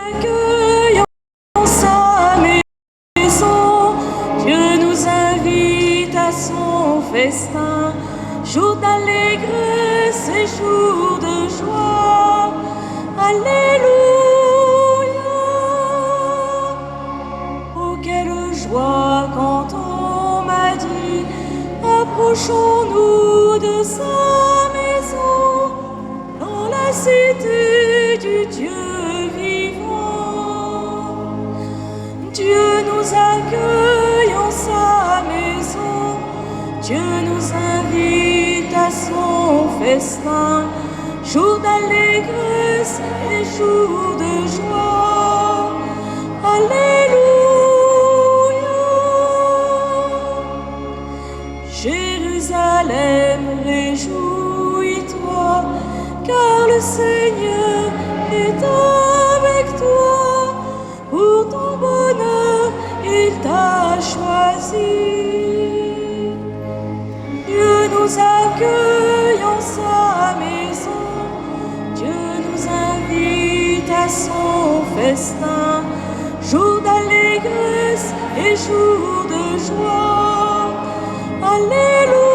accueille en sa maison. Dieu nous invite à son festin, jour d'allégresse et jour de joie. Alléluia. Oh, quelle joie quand on m'a dit, approchons-nous de sa maison, dans la cité du Dieu vivant. Dieu nous accueille en sa maison, Dieu nous invite à son festin, jour d'allégresse et jour de joie. Alléluia. Jérusalem, réjouis-toi, car le Seigneur est avec toi. Pour ton bonheur, il t'a choisi. Dieu nous accueille en sa maison, Dieu nous invite à son festin, jour d'allégresse et jour de joie. Alléluia.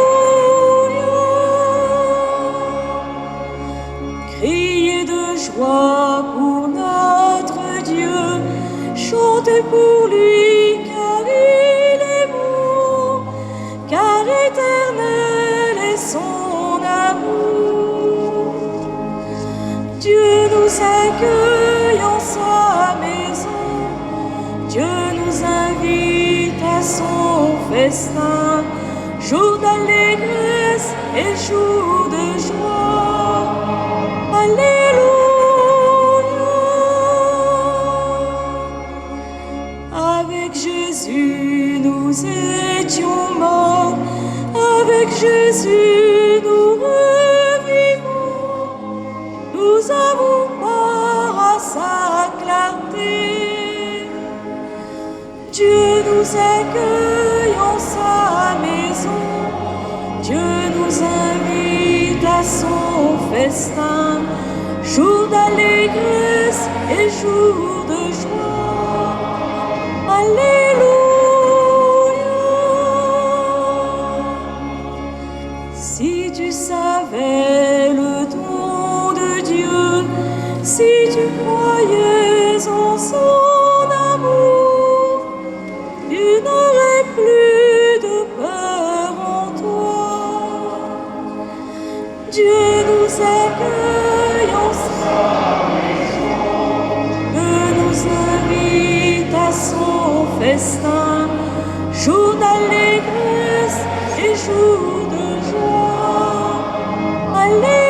Criez de joie pour notre Dieu, chantez pour lui car il est bon, car éternel est son amour. Dieu nous accueille en sa maison, Dieu nous invite à son festin, jour d'allégresse et jour de joie. Alléluia. Avec Jésus nous étions morts, avec Jésus nous revivons, nous avons part à sa clarté. Dieu nous accueille en sa maison, Dieu nous invite à son festin, jour d'allégresse et jour de joie. Alléluia. Si tu savais le don de Dieu, si tu croyais en son amour, tu n'aurais plus de peur en toi. Dieu nous accueille en sa maison, Dieu nous invite à son festin, jour d'allégresse et jour de joie. Alléluia.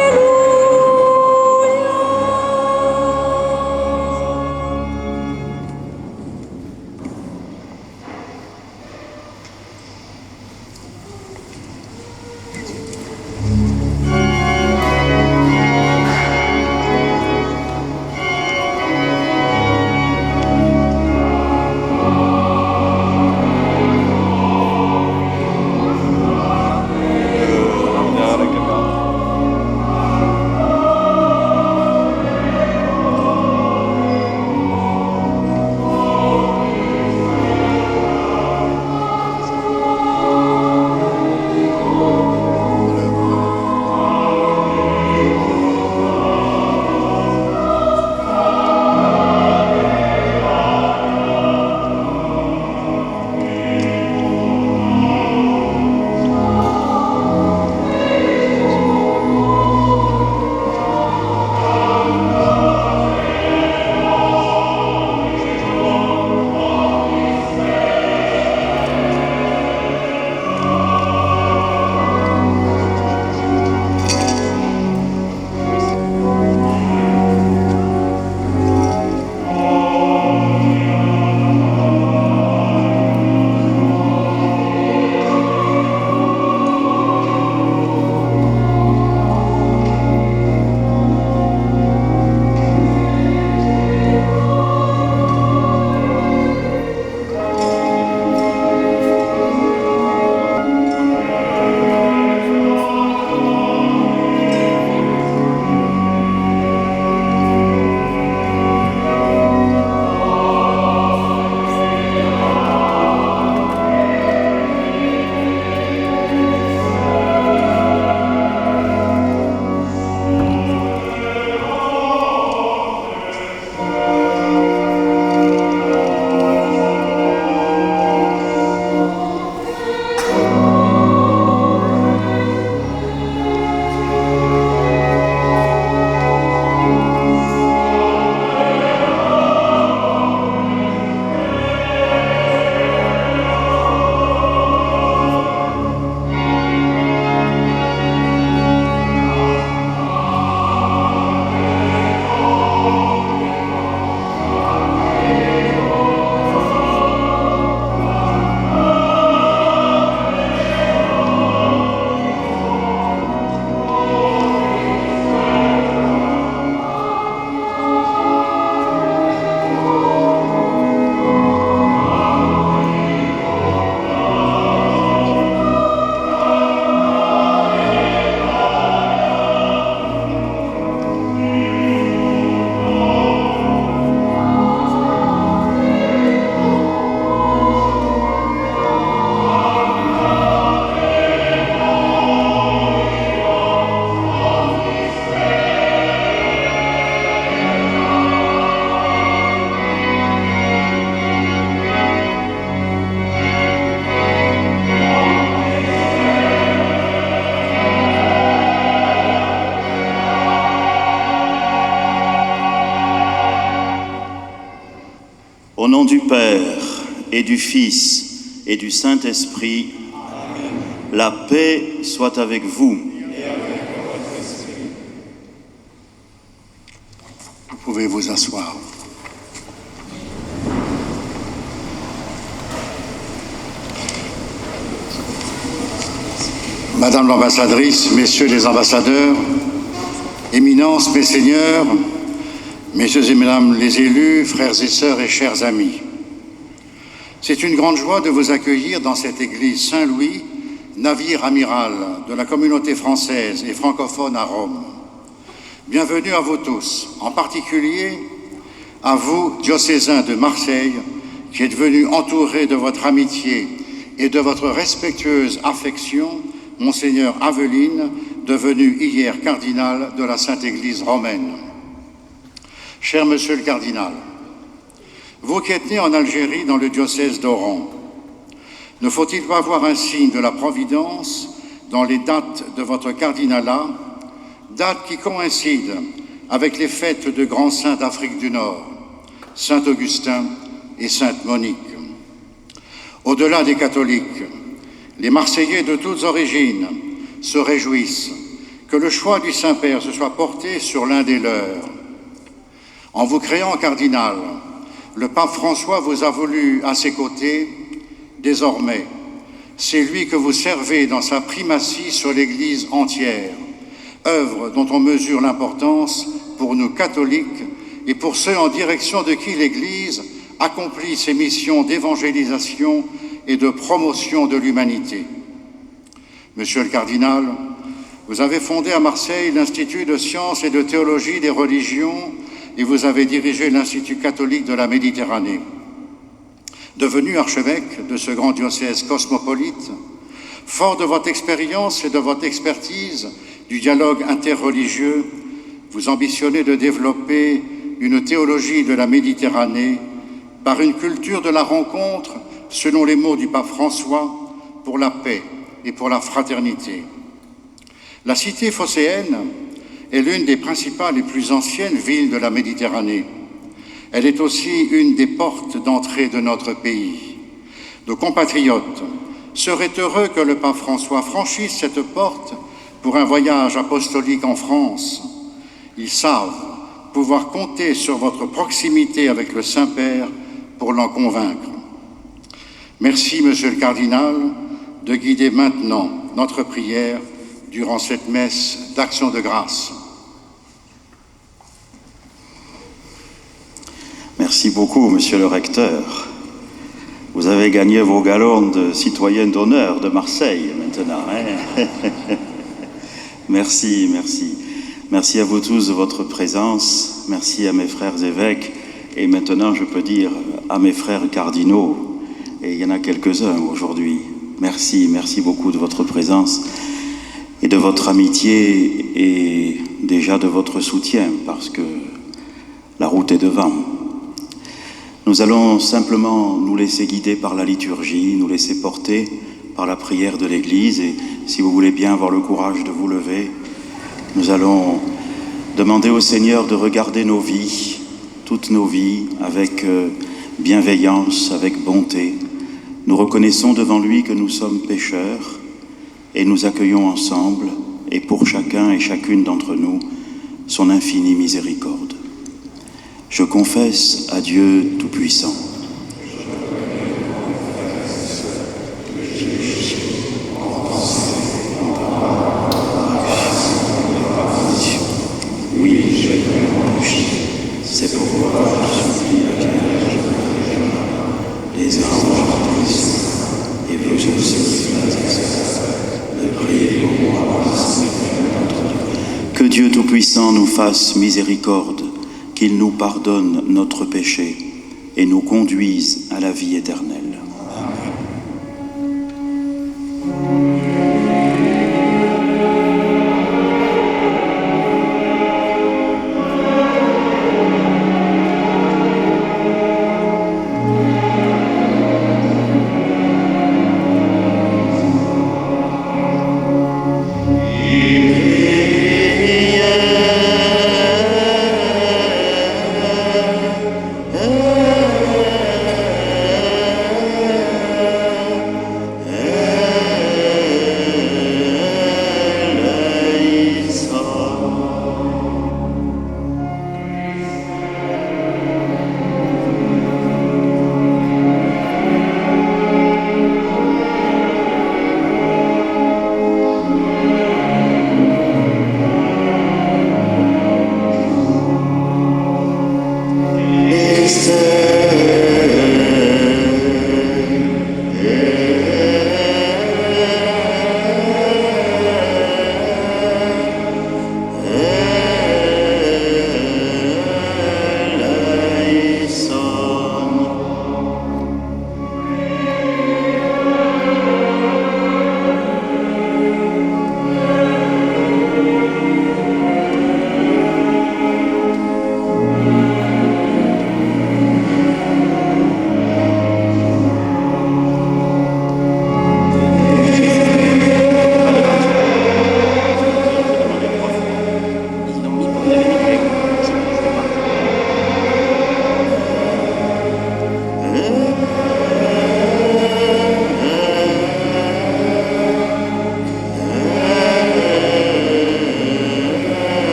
nom du Père et du Fils et du Saint-Esprit, la paix soit avec vous. Vous pouvez vous asseoir. Madame l'ambassadrice, messieurs les ambassadeurs, éminences, mes seigneurs, messieurs et mesdames les élus, frères et sœurs et chers amis, c'est une grande joie de vous accueillir dans cette église Saint-Louis, navire amiral de la communauté française et francophone à Rome. Bienvenue à vous tous, en particulier à vous, diocésains de Marseille, qui êtes venus entourer de votre amitié et de votre respectueuse affection Monseigneur Aveline, devenu hier cardinal de la Sainte Église romaine. Cher Monsieur le cardinal, vous qui êtes né en Algérie dans le diocèse d'Oran, ne faut-il pas voir un signe de la Providence dans les dates de votre cardinalat, dates qui coïncident avec les fêtes de grands saints d'Afrique du Nord, Saint Augustin et Sainte Monique. Au-delà des catholiques, les Marseillais de toutes origines se réjouissent que le choix du Saint-Père se soit porté sur l'un des leurs. En vous créant cardinal, le pape François vous a voulu à ses côtés. Désormais, c'est lui que vous servez dans sa primatie sur l'Église entière, œuvre dont on mesure l'importance pour nous catholiques et pour ceux en direction de qui l'Église accomplit ses missions d'évangélisation et de promotion de l'humanité. Monsieur le cardinal, vous avez fondé à Marseille l'Institut de sciences et de théologie des religions et vous avez dirigé l'Institut catholique de la Méditerranée. Devenu archevêque de ce grand diocèse cosmopolite, fort de votre expérience et de votre expertise du dialogue interreligieux, vous ambitionnez de développer une théologie de la Méditerranée par une culture de la rencontre, selon les mots du pape François, pour la paix et pour la fraternité. La cité phocéenne est l'une des principales et plus anciennes villes de la Méditerranée. Elle est aussi une des portes d'entrée de notre pays. Nos compatriotes seraient heureux que le pape François franchisse cette porte pour un voyage apostolique en France. Ils savent pouvoir compter sur votre proximité avec le Saint-Père pour l'en convaincre. Merci, Monsieur le cardinal, de guider maintenant notre prière durant cette messe d'action de grâce. Merci beaucoup, Monsieur le recteur. Vous avez gagné vos galons de citoyenne d'honneur de Marseille maintenant. Hein. Merci, merci. Merci à vous tous de votre présence. Merci à mes frères évêques et maintenant, je peux dire, à mes frères cardinaux. Et il y en a quelques-uns aujourd'hui. Merci, merci beaucoup de votre présence et de votre amitié et déjà de votre soutien parce que la route est devant. Nous allons simplement nous laisser guider par la liturgie, nous laisser porter par la prière de l'Église et si vous voulez bien avoir le courage de vous lever, nous allons demander au Seigneur de regarder nos vies, toutes nos vies, avec bienveillance, avec bonté. Nous reconnaissons devant lui que nous sommes pécheurs et nous accueillons ensemble et pour chacun et chacune d'entre nous son infinie miséricorde. Je confesse à Dieu Tout-Puissant. Oui, c'est pourquoi je supplie la Vierge, les anges et vous aussi, de prier pour moi. Que Dieu Tout-Puissant nous fasse miséricorde, qu'il nous pardonne notre péché et nous conduise à la vie éternelle.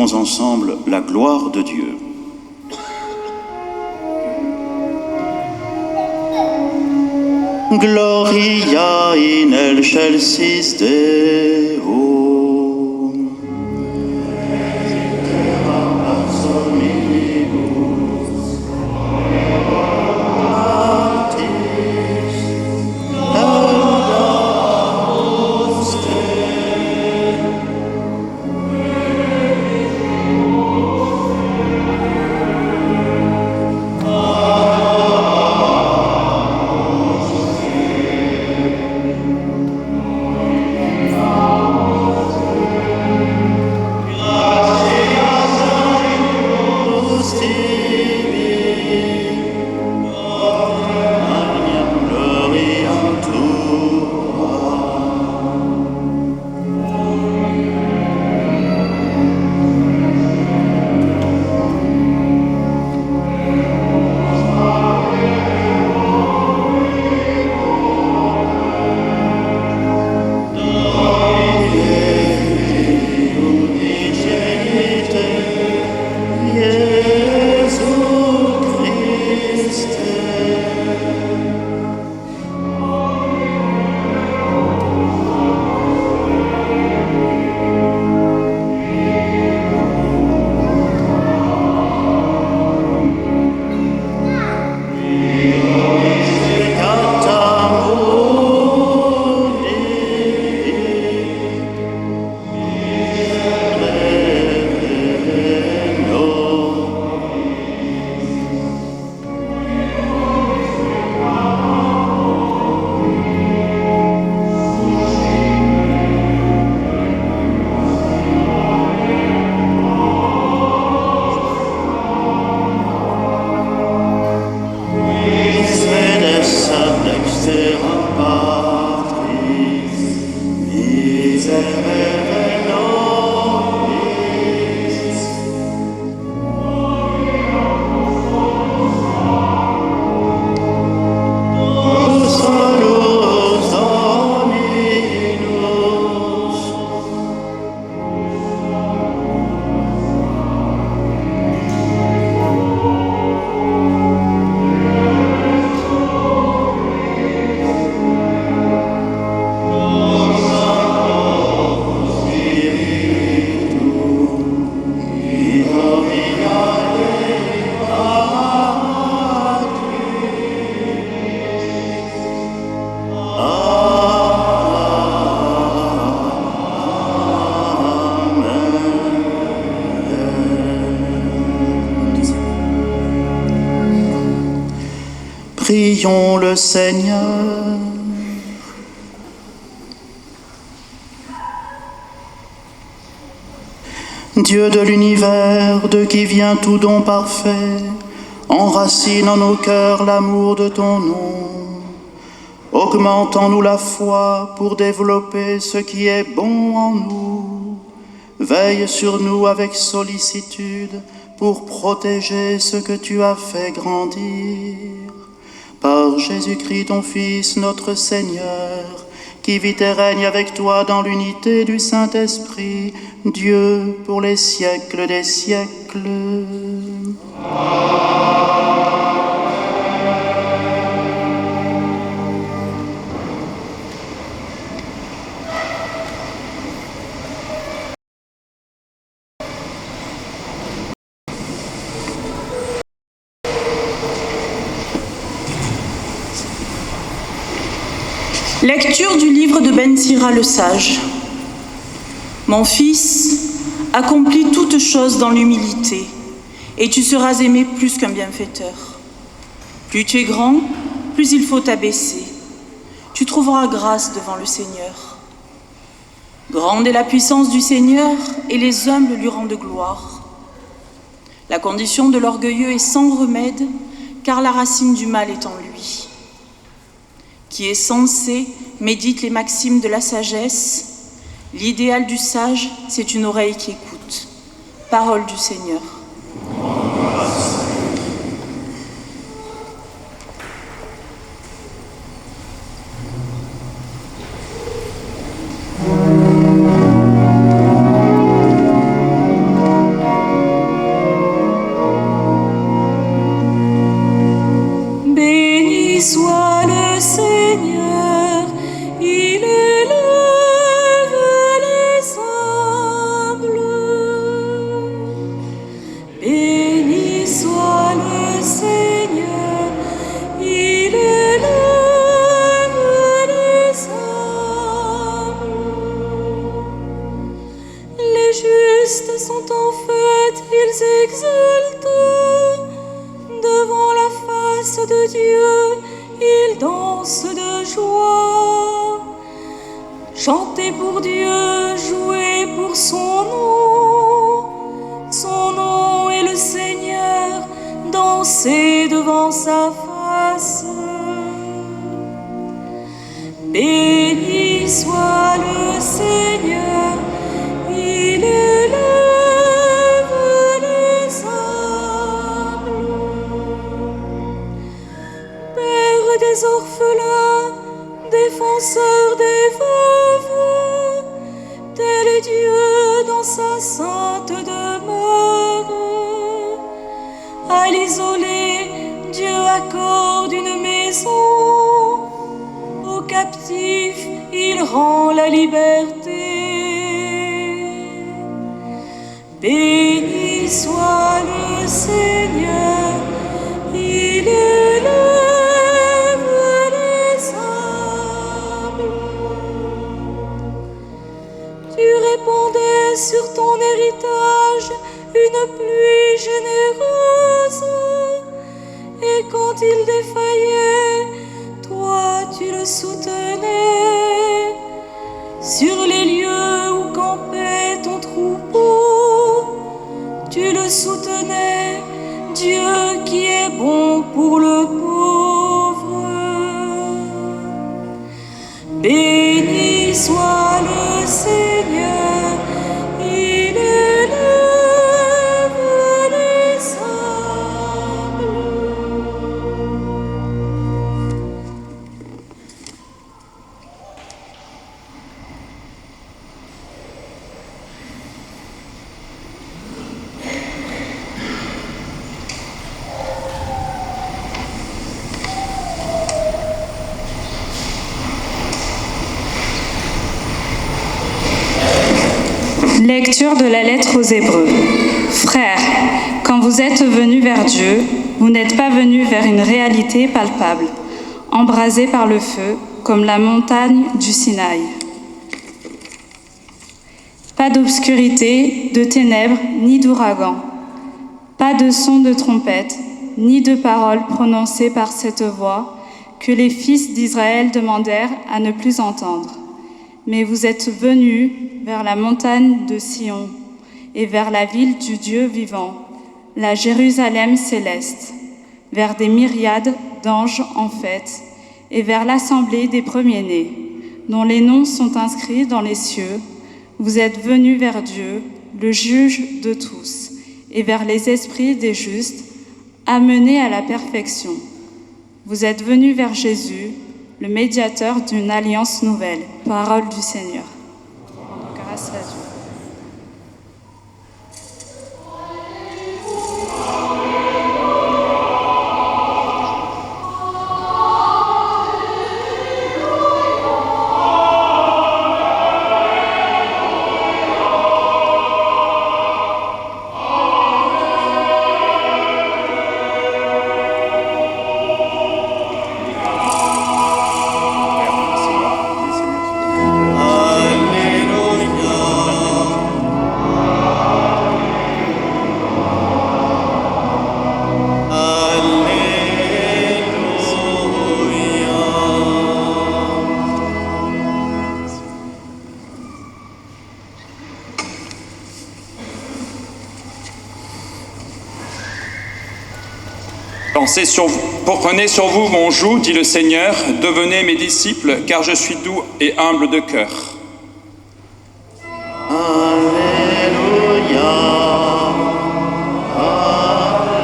acclamons ensemble la gloire de Dieu. Gloria in excelsis Deo. Prions le Seigneur. Dieu de l'univers, de qui vient tout don parfait, enracine en nos cœurs l'amour de ton nom. Augmente en nous la foi pour développer ce qui est bon en nous. Veille sur nous avec sollicitude pour protéger ce que tu as fait grandir. Par Jésus-Christ, ton Fils, notre Seigneur, qui vit et règne avec toi dans l'unité du Saint-Esprit, Dieu pour les siècles des siècles. Lecture du livre de Ben Sira le Sage. Mon fils, accomplis toutes choses dans l'humilité, et tu seras aimé plus qu'un bienfaiteur. Plus tu es grand, plus il faut t'abaisser. Tu trouveras grâce devant le Seigneur. Grande est la puissance du Seigneur, et les humbles lui rendent gloire. La condition de l'orgueilleux est sans remède, car la racine du mal est en lui. Qui est sensé, médite les maximes de la sagesse. L'idéal du sage, c'est une oreille qui écoute. Parole du Seigneur. Chantez pour Dieu, jouez pour son nom. Son nom est le Seigneur, dansez devant sa face. Béni soit le Seigneur, il élève les humbles. Père des orphelins, défenseur des veuves, tel est Dieu dans sa sainte demeure. À l'isolé, Dieu accorde une maison. Aux captifs, il rend la liberté. Béni soit le Seigneur, il élève les humbles. Tu répandais sur ton héritage une pluie généreuse, et quand il défaillait, toi tu le soutenais. Sur les lieux où campait ton troupeau, tu le soutenais, Dieu qui est bon pour le pauvre. Béni soit le Seigneur, il élève les humbles. Lecture de la lettre aux Hébreux. Frères, quand vous êtes venus vers Dieu, vous n'êtes pas venus vers une réalité palpable, embrasée par le feu, comme la montagne du Sinaï. Pas d'obscurité, de ténèbres, ni d'ouragan. Pas de son de trompette, ni de paroles prononcées par cette voix que les fils d'Israël demandèrent à ne plus entendre. Mais vous êtes venus vers la montagne de Sion et vers la ville du Dieu vivant, la Jérusalem céleste, vers des myriades d'anges en fête et vers l'assemblée des premiers-nés, dont les noms sont inscrits dans les cieux. Vous êtes venus vers Dieu, le juge de tous, et vers les esprits des justes, amenés à la perfection. Vous êtes venus vers Jésus, le médiateur d'une alliance nouvelle. Parole du Seigneur. Grâce à Dieu. Prenez sur vous mon joug, dit le Seigneur, devenez mes disciples, car je suis doux et humble de cœur. Alléluia,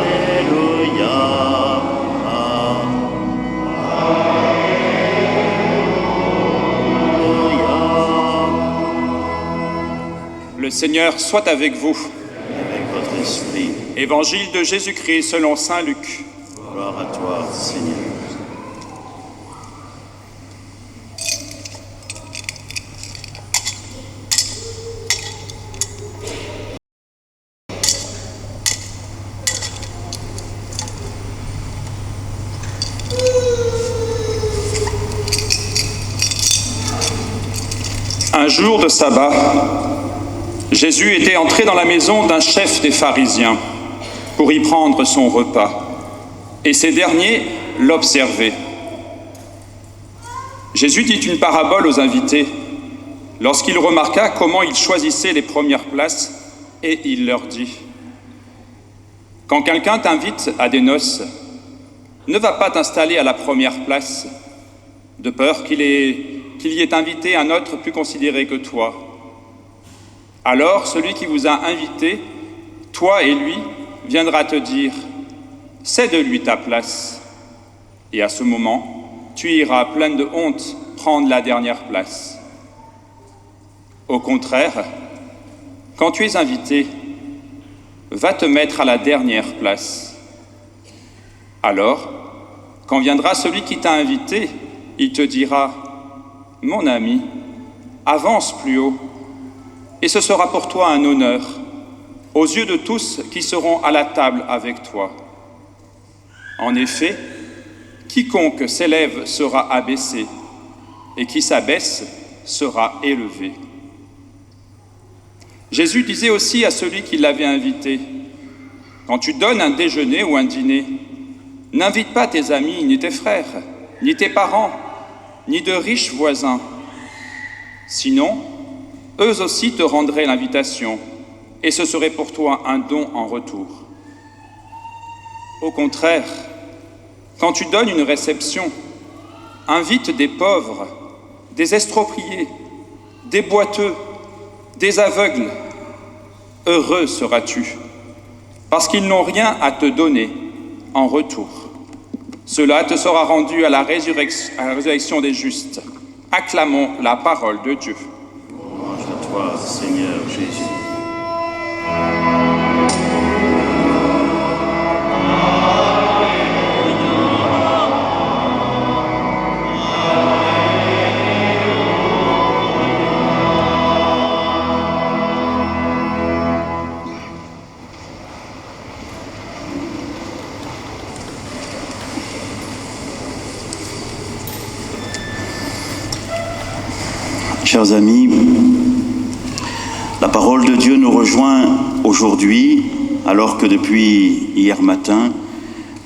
Alléluia, Alléluia. Le Seigneur soit avec vous. Avec votre esprit, Évangile de Jésus-Christ selon saint Luc. gloire à toi, Seigneur. Un jour de sabbat, Jésus était entré dans la maison d'un chef des pharisiens pour y prendre son repas, et ces derniers l'observaient. Jésus dit une parabole aux invités. lorsqu'il remarqua comment ils choisissaient les premières places, et il leur dit : « Quand quelqu'un t'invite à des noces, ne va pas t'installer à la première place, de peur qu'il y ait invité un autre plus considéré que toi. Alors celui qui vous a invité, toi et lui, viendra te dire : cède-lui ta place. Et à ce moment, tu iras pleine de honte prendre la dernière place. Au contraire, quand tu es invité, va te mettre à la dernière place. Alors, quand viendra celui qui t'a invité, il te dira : mon ami, avance plus haut, et ce sera pour toi un honneur, aux yeux de tous qui seront à la table avec toi. En effet, quiconque s'élève sera abaissé, et qui s'abaisse sera élevé. Jésus disait aussi à celui qui l'avait invité : quand tu donnes un déjeuner ou un dîner, n'invite pas tes amis, ni tes frères, ni tes parents, ni de riches voisins. Sinon, eux aussi te rendraient l'invitation, et ce serait pour toi un don en retour. Au contraire, quand tu donnes une réception, invite des pauvres, des estropiés, des boiteux, des aveugles. Heureux seras-tu, parce qu'ils n'ont rien à te donner en retour. Cela te sera rendu à la résurrection des justes. Acclamons la parole de Dieu. Louange à toi, Seigneur Jésus. Chers amis, la parole de Dieu nous rejoint aujourd'hui, alors que depuis hier matin,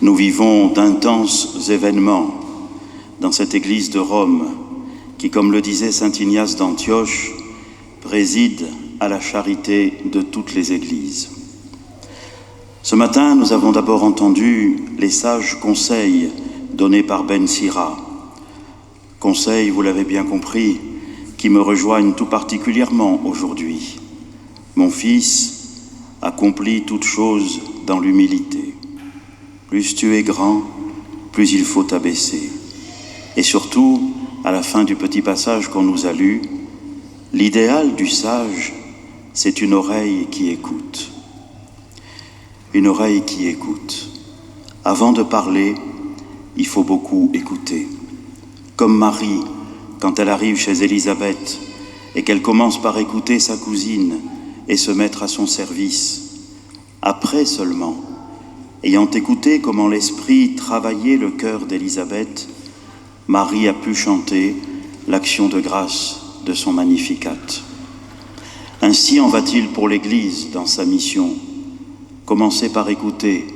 nous vivons d'intenses événements dans cette église de Rome, qui, comme le disait saint Ignace d'Antioche, préside à la charité de toutes les églises. Ce matin, nous avons d'abord entendu les sages conseils donnés par Ben Sira. Conseils, vous l'avez bien compris, qui me rejoignent tout particulièrement aujourd'hui. Mon fils, accomplis toutes choses dans l'humilité. Plus tu es grand, plus il faut t'abaisser. Et surtout, à la fin du petit passage qu'on nous a lu, l'idéal du sage, c'est une oreille qui écoute. Une oreille qui écoute. Avant de parler, il faut beaucoup écouter. Comme Marie, quand elle arrive chez Élisabeth et qu'elle commence par écouter sa cousine et se mettre à son service. Après seulement, ayant écouté comment l'Esprit travaillait le cœur d'Élisabeth, Marie a pu chanter l'action de grâce de son Magnificat. Ainsi en va-t-il pour l'Église dans sa mission. Commencer par écouter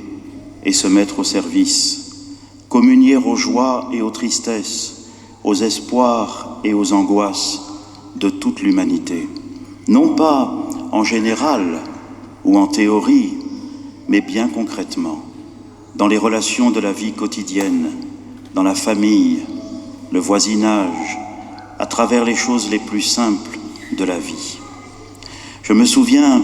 et se mettre au service, communier aux joies et aux tristesses, aux espoirs et aux angoisses de toute l'humanité. Non pas en général ou en théorie, mais bien concrètement, dans les relations de la vie quotidienne, dans la famille, le voisinage, à travers les choses les plus simples de la vie. Je me souviens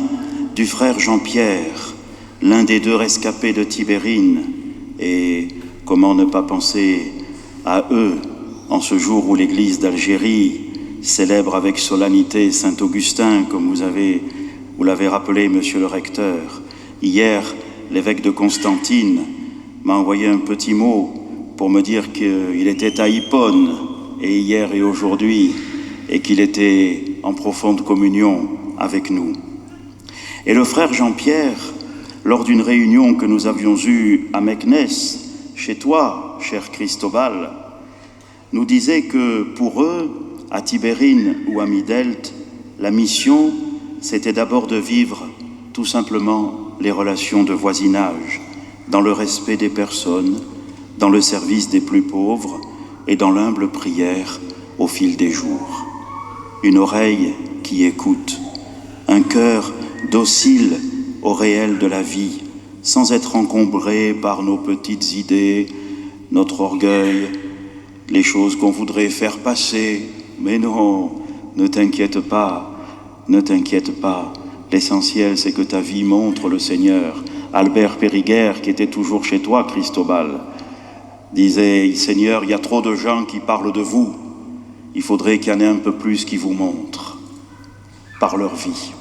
du frère Jean-Pierre, l'un des deux rescapés de Tibérine, et comment ne pas penser à eux en ce jour où l'Église d'Algérie célèbre avec solennité Saint-Augustin, comme vous l'avez rappelé, monsieur le recteur. Hier, l'évêque de Constantine m'a envoyé un petit mot pour me dire qu'il était à Hippone, et hier et aujourd'hui, et qu'il était en profonde communion avec nous. Et le frère Jean-Pierre, lors d'une réunion que nous avions eue à Meknès, chez toi, cher Cristobal, nous disait que pour eux, à Tibérine ou à Midelt, la mission, c'était d'abord de vivre tout simplement les relations de voisinage, dans le respect des personnes, dans le service des plus pauvres et dans l'humble prière au fil des jours. une oreille qui écoute, un cœur docile au réel de la vie, sans être encombré par nos petites idées, notre orgueil, les choses qu'on voudrait faire passer. Mais non, ne t'inquiète pas, ne t'inquiète pas. L'essentiel, c'est que ta vie montre le Seigneur. Albert Périguer, qui était toujours chez toi, Cristobal, disait « Seigneur, il y a trop de gens qui parlent de vous. Il faudrait qu'il y en ait un peu plus qui vous montrent par leur vie. »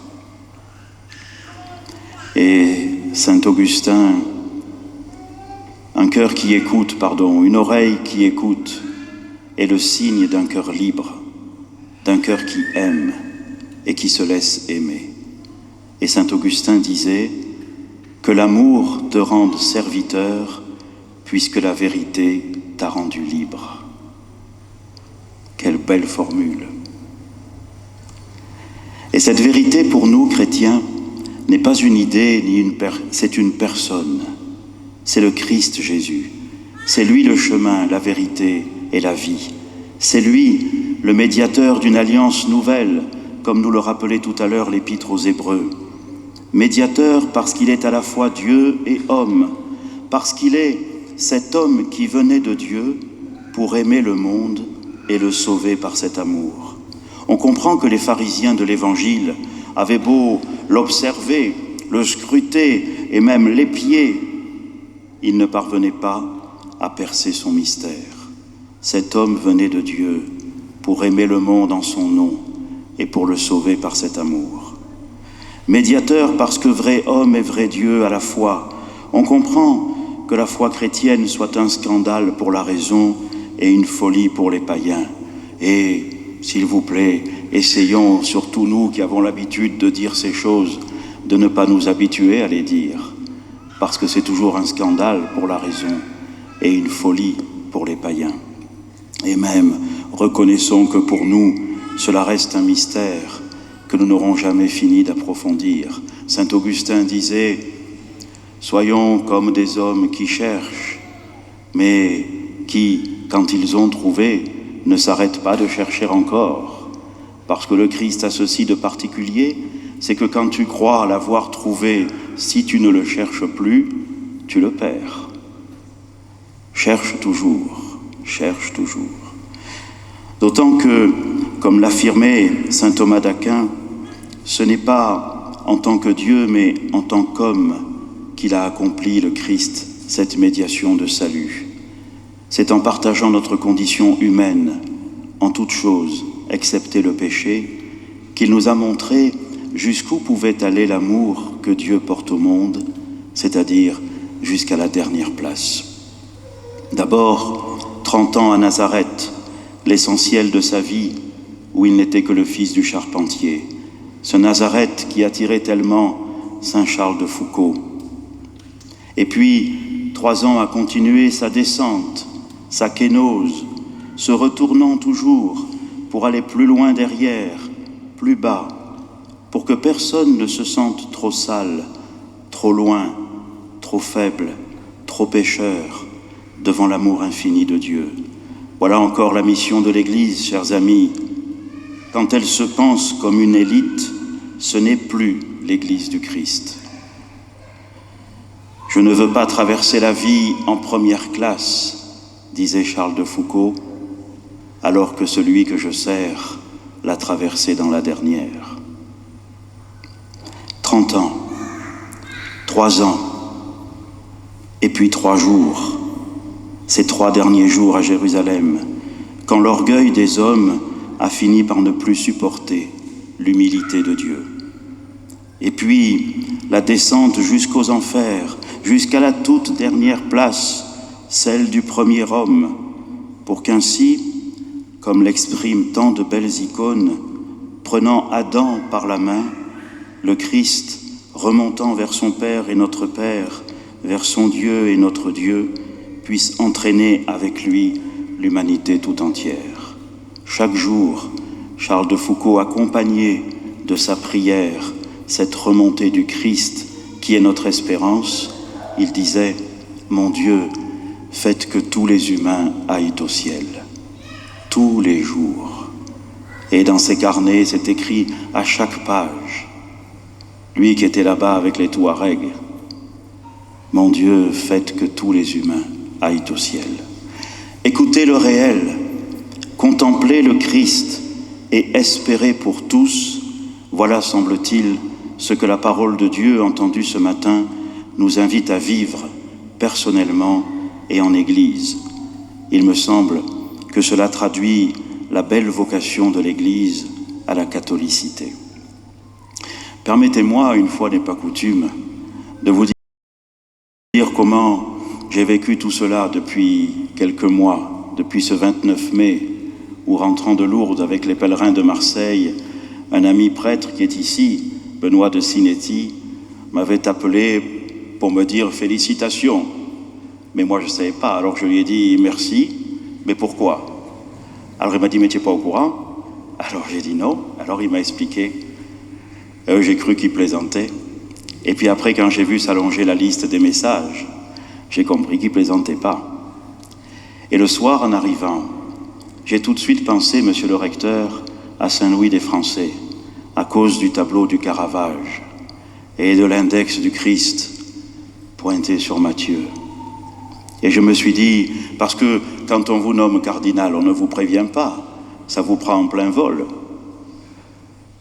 Et Saint Augustin, un cœur qui écoute, une oreille qui écoute, est le signe d'un cœur libre, d'un cœur qui aime et qui se laisse aimer. Et Saint Augustin disait que l'amour te rende serviteur puisque la vérité t'a rendu libre. Quelle belle formule. Et cette vérité pour nous, chrétiens, n'est pas une idée, c'est une personne. C'est le Christ Jésus. C'est lui le chemin, la vérité et la vie. C'est lui le médiateur d'une alliance nouvelle, comme nous le rappelait tout à l'heure l'Épître aux Hébreux. Médiateur parce qu'il est à la fois Dieu et homme, parce qu'il est cet homme qui venait de Dieu pour aimer le monde et le sauver par cet amour. On comprend que les pharisiens de l'Évangile avaient beau l'observer, le scruter et même l'épier, ils ne parvenaient pas à percer son mystère. Cet homme venait de Dieu pour aimer le monde en son nom et pour le sauver par cet amour. Médiateur parce que vrai homme et vrai Dieu à la fois. On comprend que la foi chrétienne soit un scandale pour la raison et une folie pour les païens. Et, s'il vous plaît, essayons, surtout nous qui avons l'habitude de dire ces choses, de ne pas nous habituer à les dire, parce que c'est toujours un scandale pour la raison et une folie pour les païens. Et même, reconnaissons que pour nous, cela reste un mystère que nous n'aurons jamais fini d'approfondir. Saint Augustin disait « Soyons comme des hommes qui cherchent, mais qui, quand ils ont trouvé, ne s'arrêtent pas de chercher encore. Parce que le Christ a ceci de particulier, c'est que quand tu crois l'avoir trouvé, si tu ne le cherches plus, tu le perds. Cherche toujours, cherche toujours. » D'autant que, comme l'affirmait saint Thomas d'Aquin, ce n'est pas en tant que Dieu, mais en tant qu'homme qu'il a accompli, le Christ, cette médiation de salut. C'est en partageant notre condition humaine, en toute chose, excepté le péché, qu'il nous a montré jusqu'où pouvait aller l'amour que Dieu porte au monde, c'est-à-dire jusqu'à la dernière place. D'abord, 30 ans à Nazareth, l'essentiel de sa vie, où il n'était que le fils du charpentier. Ce Nazareth qui attirait tellement saint Charles de Foucauld. Et puis, 3 ans à continuer sa descente, sa kénose, se retournant toujours pour aller plus loin derrière, plus bas, pour que personne ne se sente trop sale, trop loin, trop faible, trop pécheur, devant l'amour infini de Dieu. Voilà encore la mission de l'Église, chers amis. Quand elle se pense comme une élite, ce n'est plus l'Église du Christ. Je ne veux pas traverser la vie en première classe, disait Charles de Foucauld, alors que celui que je sers l'a traversée dans la dernière. 30 ans, 3 ans, et puis 3 jours, ces 3 derniers jours à Jérusalem, quand l'orgueil des hommes a fini par ne plus supporter l'humilité de Dieu. Et puis, la descente jusqu'aux enfers, jusqu'à la toute dernière place, celle du premier homme, pour qu'ainsi, comme l'expriment tant de belles icônes, prenant Adam par la main, le Christ, remontant vers son Père et notre Père, vers son Dieu et notre Dieu, puisse entraîner avec lui l'humanité tout entière. Chaque jour, Charles de Foucauld accompagnait de sa prière cette remontée du Christ qui est notre espérance. Il disait « Mon Dieu, faites que tous les humains aillent au ciel, tous les jours, Et dans ses carnets, c'est écrit à chaque page, lui qui était là-bas avec les Touaregs, « Mon Dieu, faites que tous les humains aillent au ciel. » Écoutez le réel, contemplez le Christ et espérez pour tous, voilà, semble-t-il, ce que la parole de Dieu entendue ce matin nous invite à vivre personnellement et en Église. Il me semble que cela traduit la belle vocation de l'Église à la catholicité. Permettez-moi, une fois n'est pas coutume, de vous dire comment j'ai vécu tout cela depuis quelques mois, depuis ce 29 mai, où rentrant de Lourdes avec les pèlerins de Marseille, un ami prêtre qui est ici, Benoît de Sinetti, m'avait appelé pour me dire félicitations. Mais moi je ne savais pas, alors je lui ai dit merci, mais pourquoi? Alors il m'a dit, mais tu n'es pas au courant? Alors j'ai dit non, alors il m'a expliqué. J'ai cru qu'il plaisantait. Et puis après, quand j'ai vu s'allonger la liste des messages, j'ai compris qu'il ne plaisantait pas. Et le soir, en arrivant, j'ai tout de suite pensé, monsieur le recteur, à Saint-Louis des Français, à cause du tableau du Caravage et de l'index du Christ pointé sur Matthieu. Et je me suis dit, parce que quand on vous nomme cardinal, on ne vous prévient pas, ça vous prend en plein vol.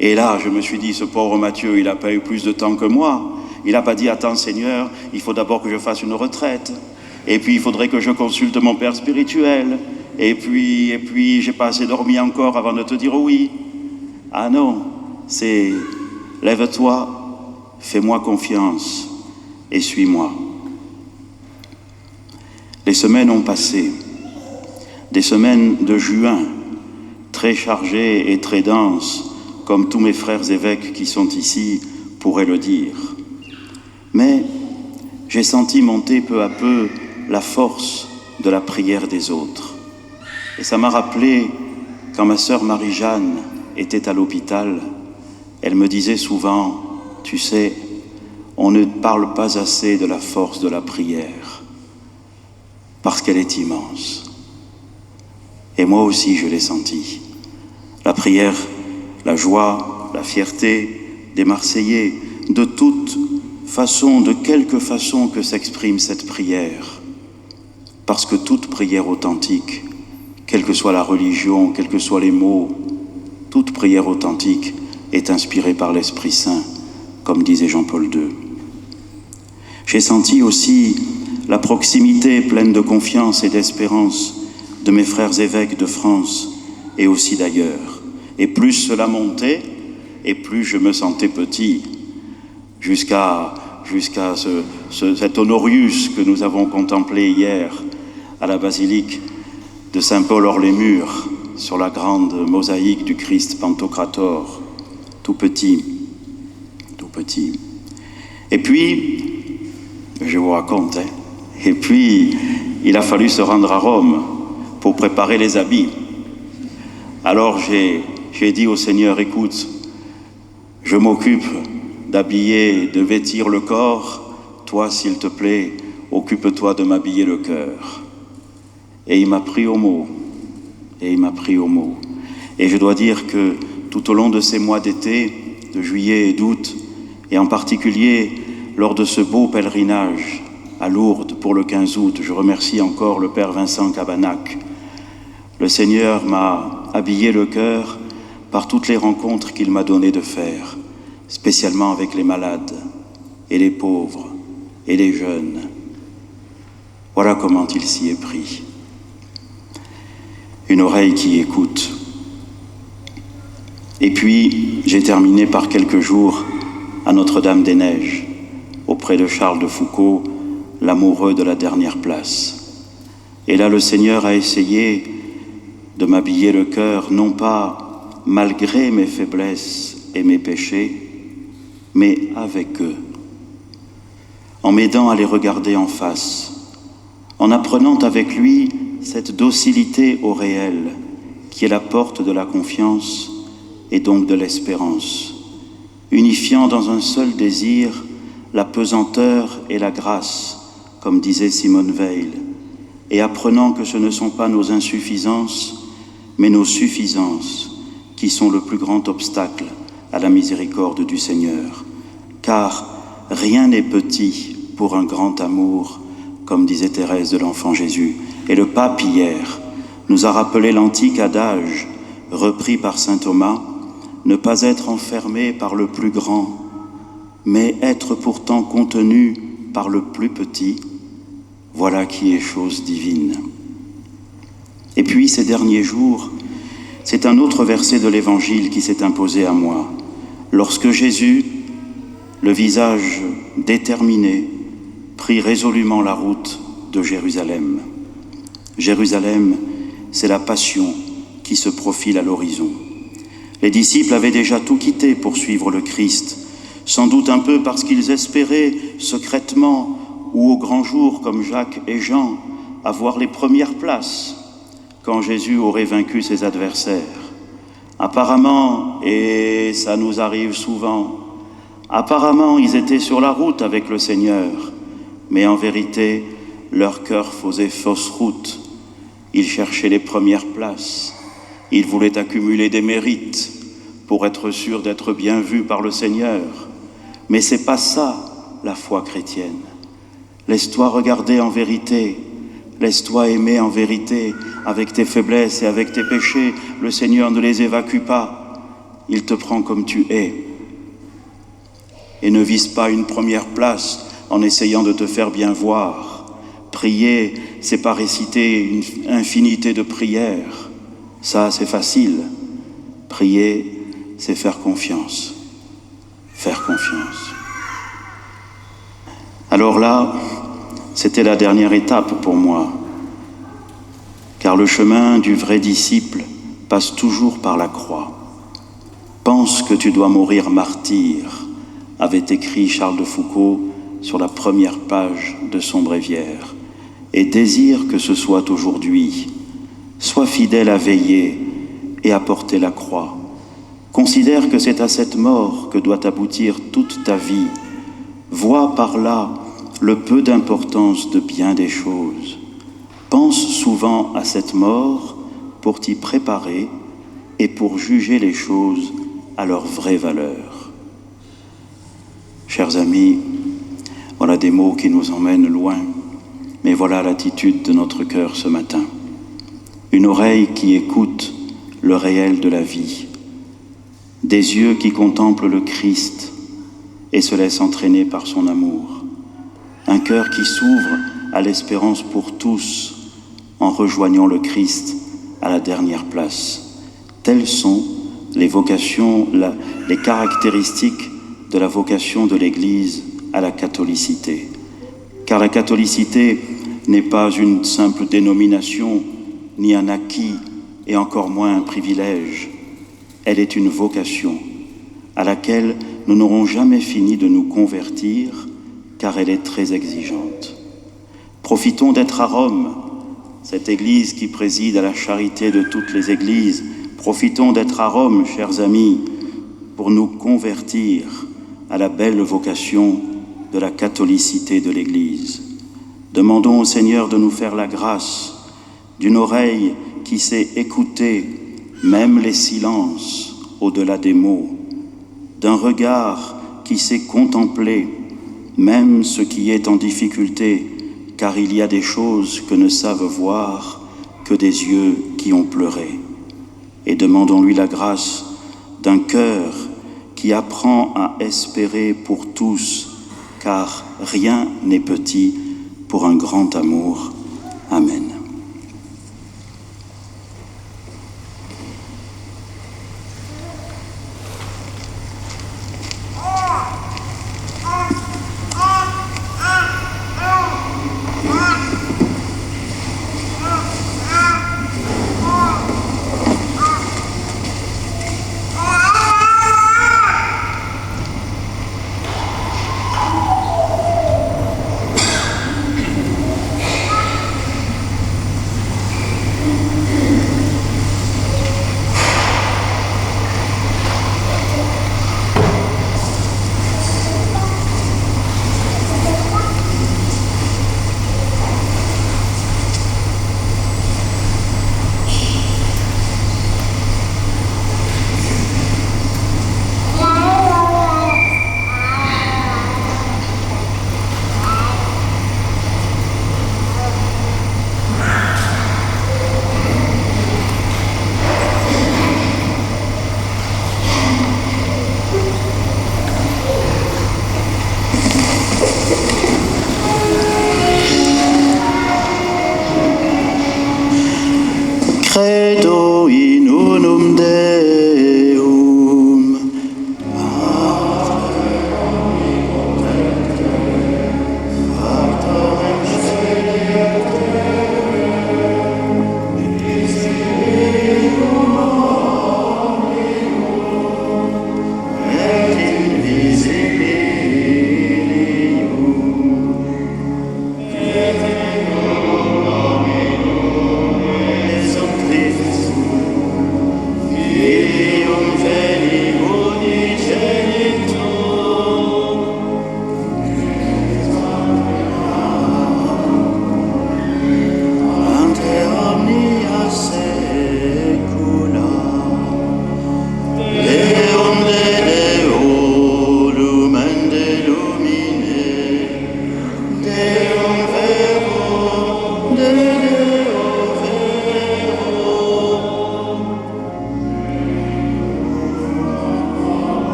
Et là, je me suis dit, ce pauvre Matthieu, il n'a pas eu plus de temps que moi. Il n'a pas dit, attends Seigneur, il faut d'abord que je fasse une retraite. Et puis, il faudrait que je consulte mon père spirituel. Et puis, j'ai pas assez dormi encore avant de te dire oui. Ah non, c'est lève-toi, fais-moi confiance et suis-moi. Les semaines ont passé, des semaines de juin, très chargées et très denses, comme tous mes frères évêques qui sont ici pourraient le dire. Mais j'ai senti monter peu à peu la force de la prière des autres. Et ça m'a rappelé, quand ma sœur Marie-Jeanne était à l'hôpital, elle me disait souvent, tu sais, on ne parle pas assez de la force de la prière, parce qu'elle est immense. Et moi aussi, je l'ai senti. La prière, la joie, la fierté des Marseillais, de toute façon, de quelque façon que s'exprime cette prière. Parce que toute prière authentique, quelle que soit la religion, quels que soient les mots, toute prière authentique est inspirée par l'Esprit Saint, comme disait Jean-Paul II. J'ai senti aussi la proximité pleine de confiance et d'espérance de mes frères évêques de France et aussi d'ailleurs. Et plus cela montait, et plus je me sentais petit, jusqu'à cet Honorius que nous avons contemplé hier à la basilique de Saint-Paul-hors-les-Murs, sur la grande mosaïque du Christ Pantocrator, tout petit. Et puis, je vous raconte, et puis il a fallu se rendre à Rome pour préparer les habits. Alors j'ai dit au Seigneur, écoute, je m'occupe d'habiller, de vêtir le corps, toi, s'il te plaît, occupe-toi de m'habiller le cœur. Et il m'a pris au mot, Et je dois dire que tout au long de ces mois d'été, de juillet et d'août, et en particulier lors de ce beau pèlerinage à Lourdes pour le 15 août, je remercie encore le Père Vincent Cabanac. Le Seigneur m'a habillé le cœur par toutes les rencontres qu'il m'a donné de faire, spécialement avec les malades et les pauvres et les jeunes. Voilà comment il s'y est pris. Une oreille qui écoute. Et puis, j'ai terminé par quelques jours à Notre-Dame-des-Neiges, auprès de Charles de Foucauld, l'amoureux de la dernière place. Et là, le Seigneur a essayé de m'habiller le cœur, non pas malgré mes faiblesses et mes péchés, mais avec eux, en m'aidant à les regarder en face, en apprenant avec lui cette docilité au réel, qui est la porte de la confiance et donc de l'espérance, unifiant dans un seul désir la pesanteur et la grâce, comme disait Simone Weil, et apprenant que ce ne sont pas nos insuffisances, mais nos suffisances qui sont le plus grand obstacle à la miséricorde du Seigneur. Car rien n'est petit pour un grand amour, comme disait Thérèse de l'Enfant Jésus. Et le pape hier nous a rappelé l'antique adage repris par saint Thomas, ne pas être enfermé par le plus grand, mais être pourtant contenu par le plus petit, voilà qui est chose divine. Et puis ces derniers jours, c'est un autre verset de l'Évangile qui s'est imposé à moi. Lorsque Jésus, le visage déterminé, prit résolument la route de Jérusalem. Jérusalem, c'est la passion qui se profile à l'horizon. Les disciples avaient déjà tout quitté pour suivre le Christ, sans doute un peu parce qu'ils espéraient secrètement ou au grand jour, comme Jacques et Jean, avoir les premières places quand Jésus aurait vaincu ses adversaires. Apparemment, et ça nous arrive souvent, apparemment ils étaient sur la route avec le Seigneur, mais en vérité, leur cœur faisait fausse route. Ils cherchaient les premières places, ils voulaient accumuler des mérites pour être sûrs d'être bien vus par le Seigneur. Mais c'est pas ça, la foi chrétienne. Laisse-toi regarder en vérité, laisse-toi aimer en vérité, avec tes faiblesses et avec tes péchés. Le Seigneur ne les évacue pas, il te prend comme tu es. Et ne vise pas une première place en essayant de te faire bien voir. Prier, c'est pas réciter une infinité de prières. Ça, c'est facile. Prier, c'est faire confiance. Faire confiance. Alors là, c'était la dernière étape pour moi, car le chemin du vrai disciple passe toujours par la croix. Pense que tu dois mourir martyr, avait écrit Charles de Foucault sur la première page de son bréviaire, et désire que ce soit aujourd'hui. Sois fidèle à veiller et à porter la croix. Considère que c'est à cette mort que doit aboutir toute ta vie. Vois par là le peu d'importance de bien des choses. Pense souvent à cette mort pour t'y préparer et pour juger les choses à leur vraie valeur. Chers amis, voilà des mots qui nous emmènent loin, mais voilà l'attitude de notre cœur ce matin. Une oreille qui écoute le réel de la vie, des yeux qui contemplent le Christ et se laissent entraîner par son amour, un cœur qui s'ouvre à l'espérance pour tous en rejoignant le Christ à la dernière place. Telles sont les vocations, les caractéristiques de la vocation de l'Église à la catholicité. Car la catholicité n'est pas une simple dénomination, ni un acquis, et encore moins un privilège. Elle est une vocation à laquelle nous n'aurons jamais fini de nous convertir, car elle est très exigeante. Profitons d'être à Rome, cette Église qui préside à la charité de toutes les Églises. Profitons d'être à Rome, chers amis, pour nous convertir à la belle vocation de la catholicité de l'Église. Demandons au Seigneur de nous faire la grâce d'une oreille qui sait écouter même les silences au-delà des mots, d'un regard qui sait contempler même ce qui est en difficulté, car il y a des choses que ne savent voir que des yeux qui ont pleuré. Et demandons-lui la grâce d'un cœur qui apprend à espérer pour tous, car rien n'est petit pour un grand amour. Amen.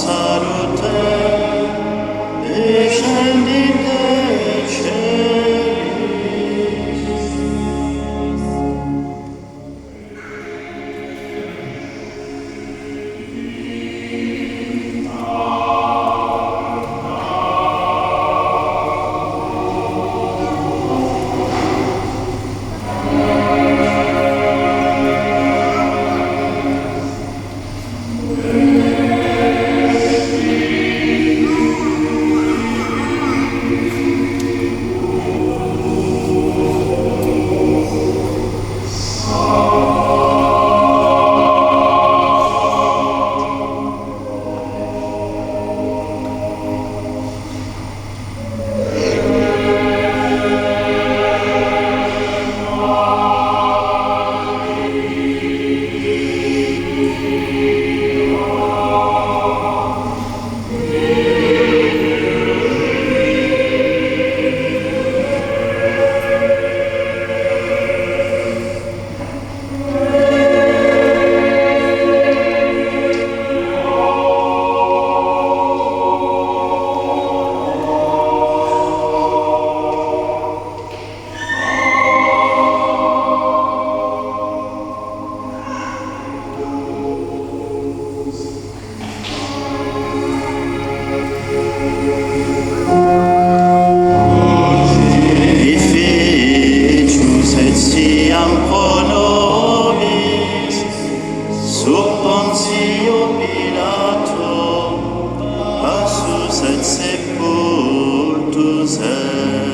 salute descendite celis.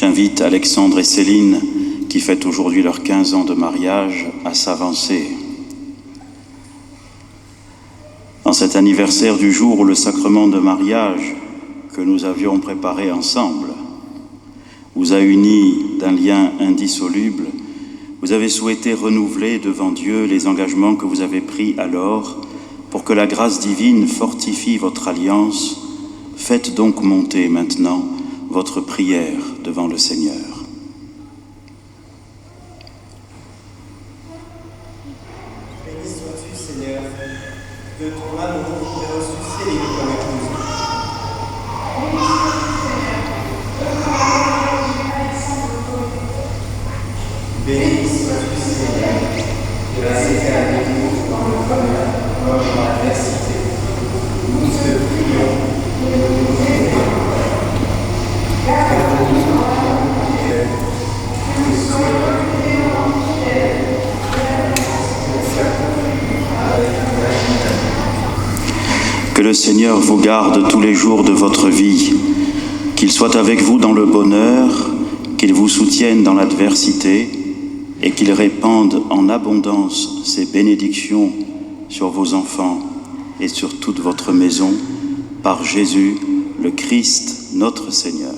J'invite Alexandre et Céline, qui fêtent aujourd'hui leurs 15 ans de mariage, à s'avancer. En cet anniversaire du jour où le sacrement de mariage que nous avions préparé ensemble vous a unis d'un lien indissoluble, vous avez souhaité renouveler devant Dieu les engagements que vous avez pris alors pour que la grâce divine fortifie votre alliance. Faites donc monter maintenant votre prière devant le Seigneur. Béni sois-tu, Seigneur, de ton amour et ressuscité comme épouse. Béni sois-tu, Seigneur, de la sécurité dans le bonheur, comme dans l'adversité. Que le Seigneur vous garde tous les jours de votre vie, qu'il soit avec vous dans le bonheur, qu'il vous soutienne dans l'adversité et qu'il répande en abondance ses bénédictions sur vos enfants et sur toute votre maison, par Jésus, le Christ, notre Seigneur.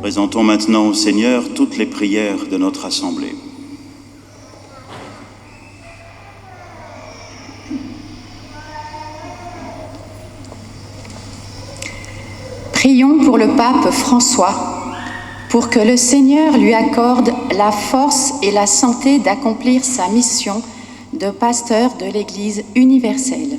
Présentons maintenant au Seigneur toutes les prières de notre Assemblée. Prions pour le pape François, pour que le Seigneur lui accorde la force et la santé d'accomplir sa mission de pasteur de l'Église universelle.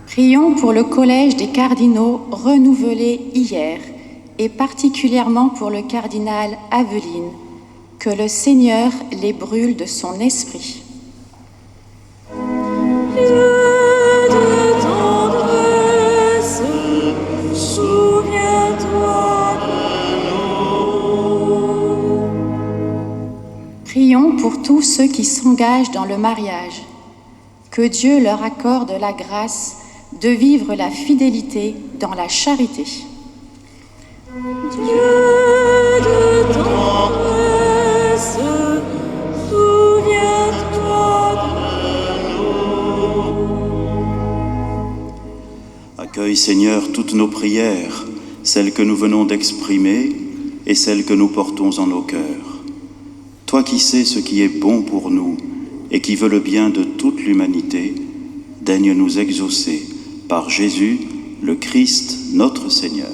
Prions pour le collège des cardinaux renouvelé hier et particulièrement pour le cardinal Aveline, que le Seigneur les brûle de son esprit. Dieu de tendresse, souviens-toi de nous. Prions pour tous ceux qui s'engagent dans le mariage, que Dieu leur accorde la grâce de vivre la fidélité dans la charité. Dieu de tendresse, souviens-toi de nous. Accueille, Seigneur, toutes nos prières, celles que nous venons d'exprimer et celles que nous portons en nos cœurs. Toi qui sais ce qui est bon pour nous et qui veux le bien de toute l'humanité, daigne nous exaucer par Jésus, le Christ, notre Seigneur.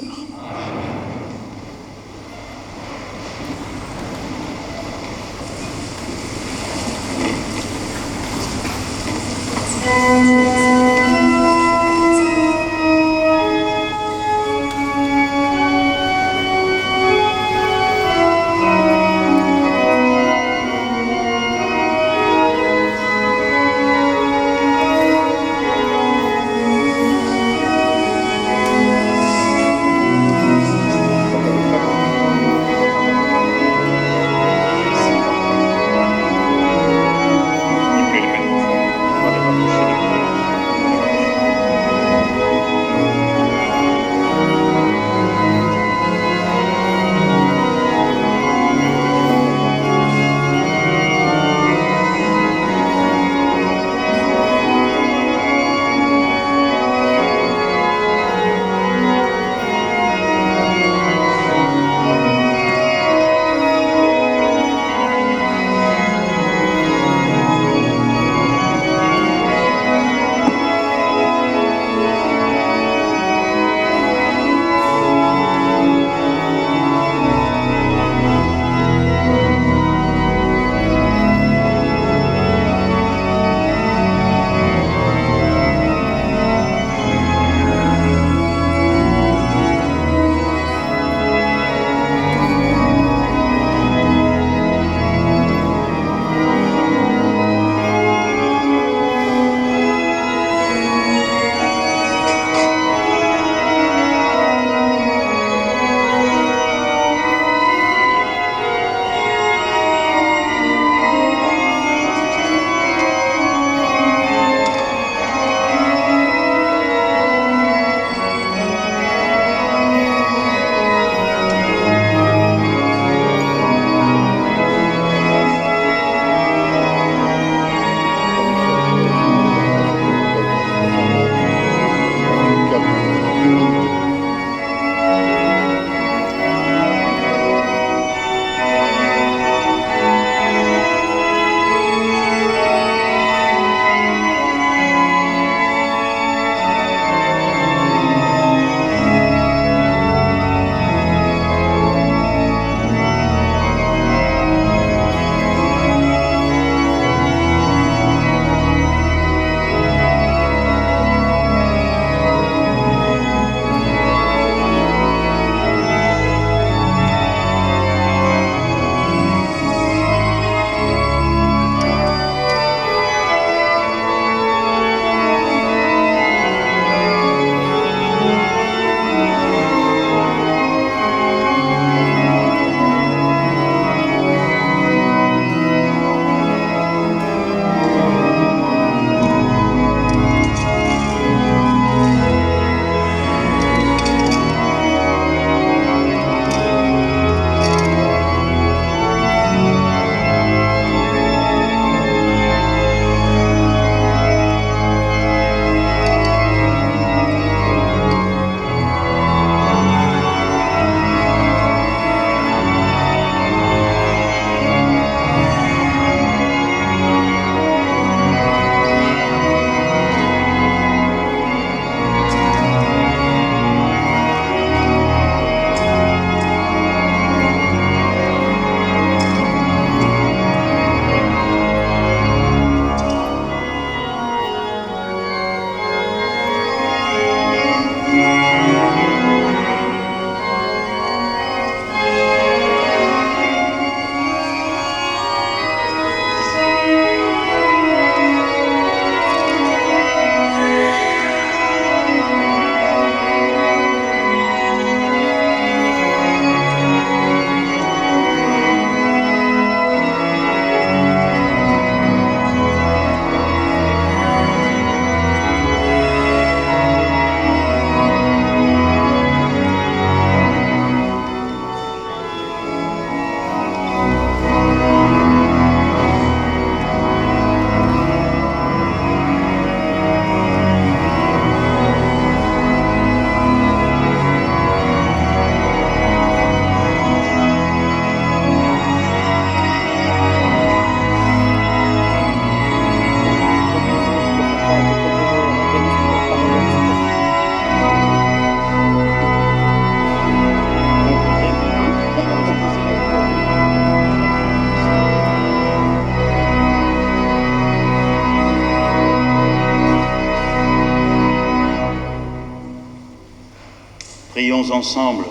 prions ensemble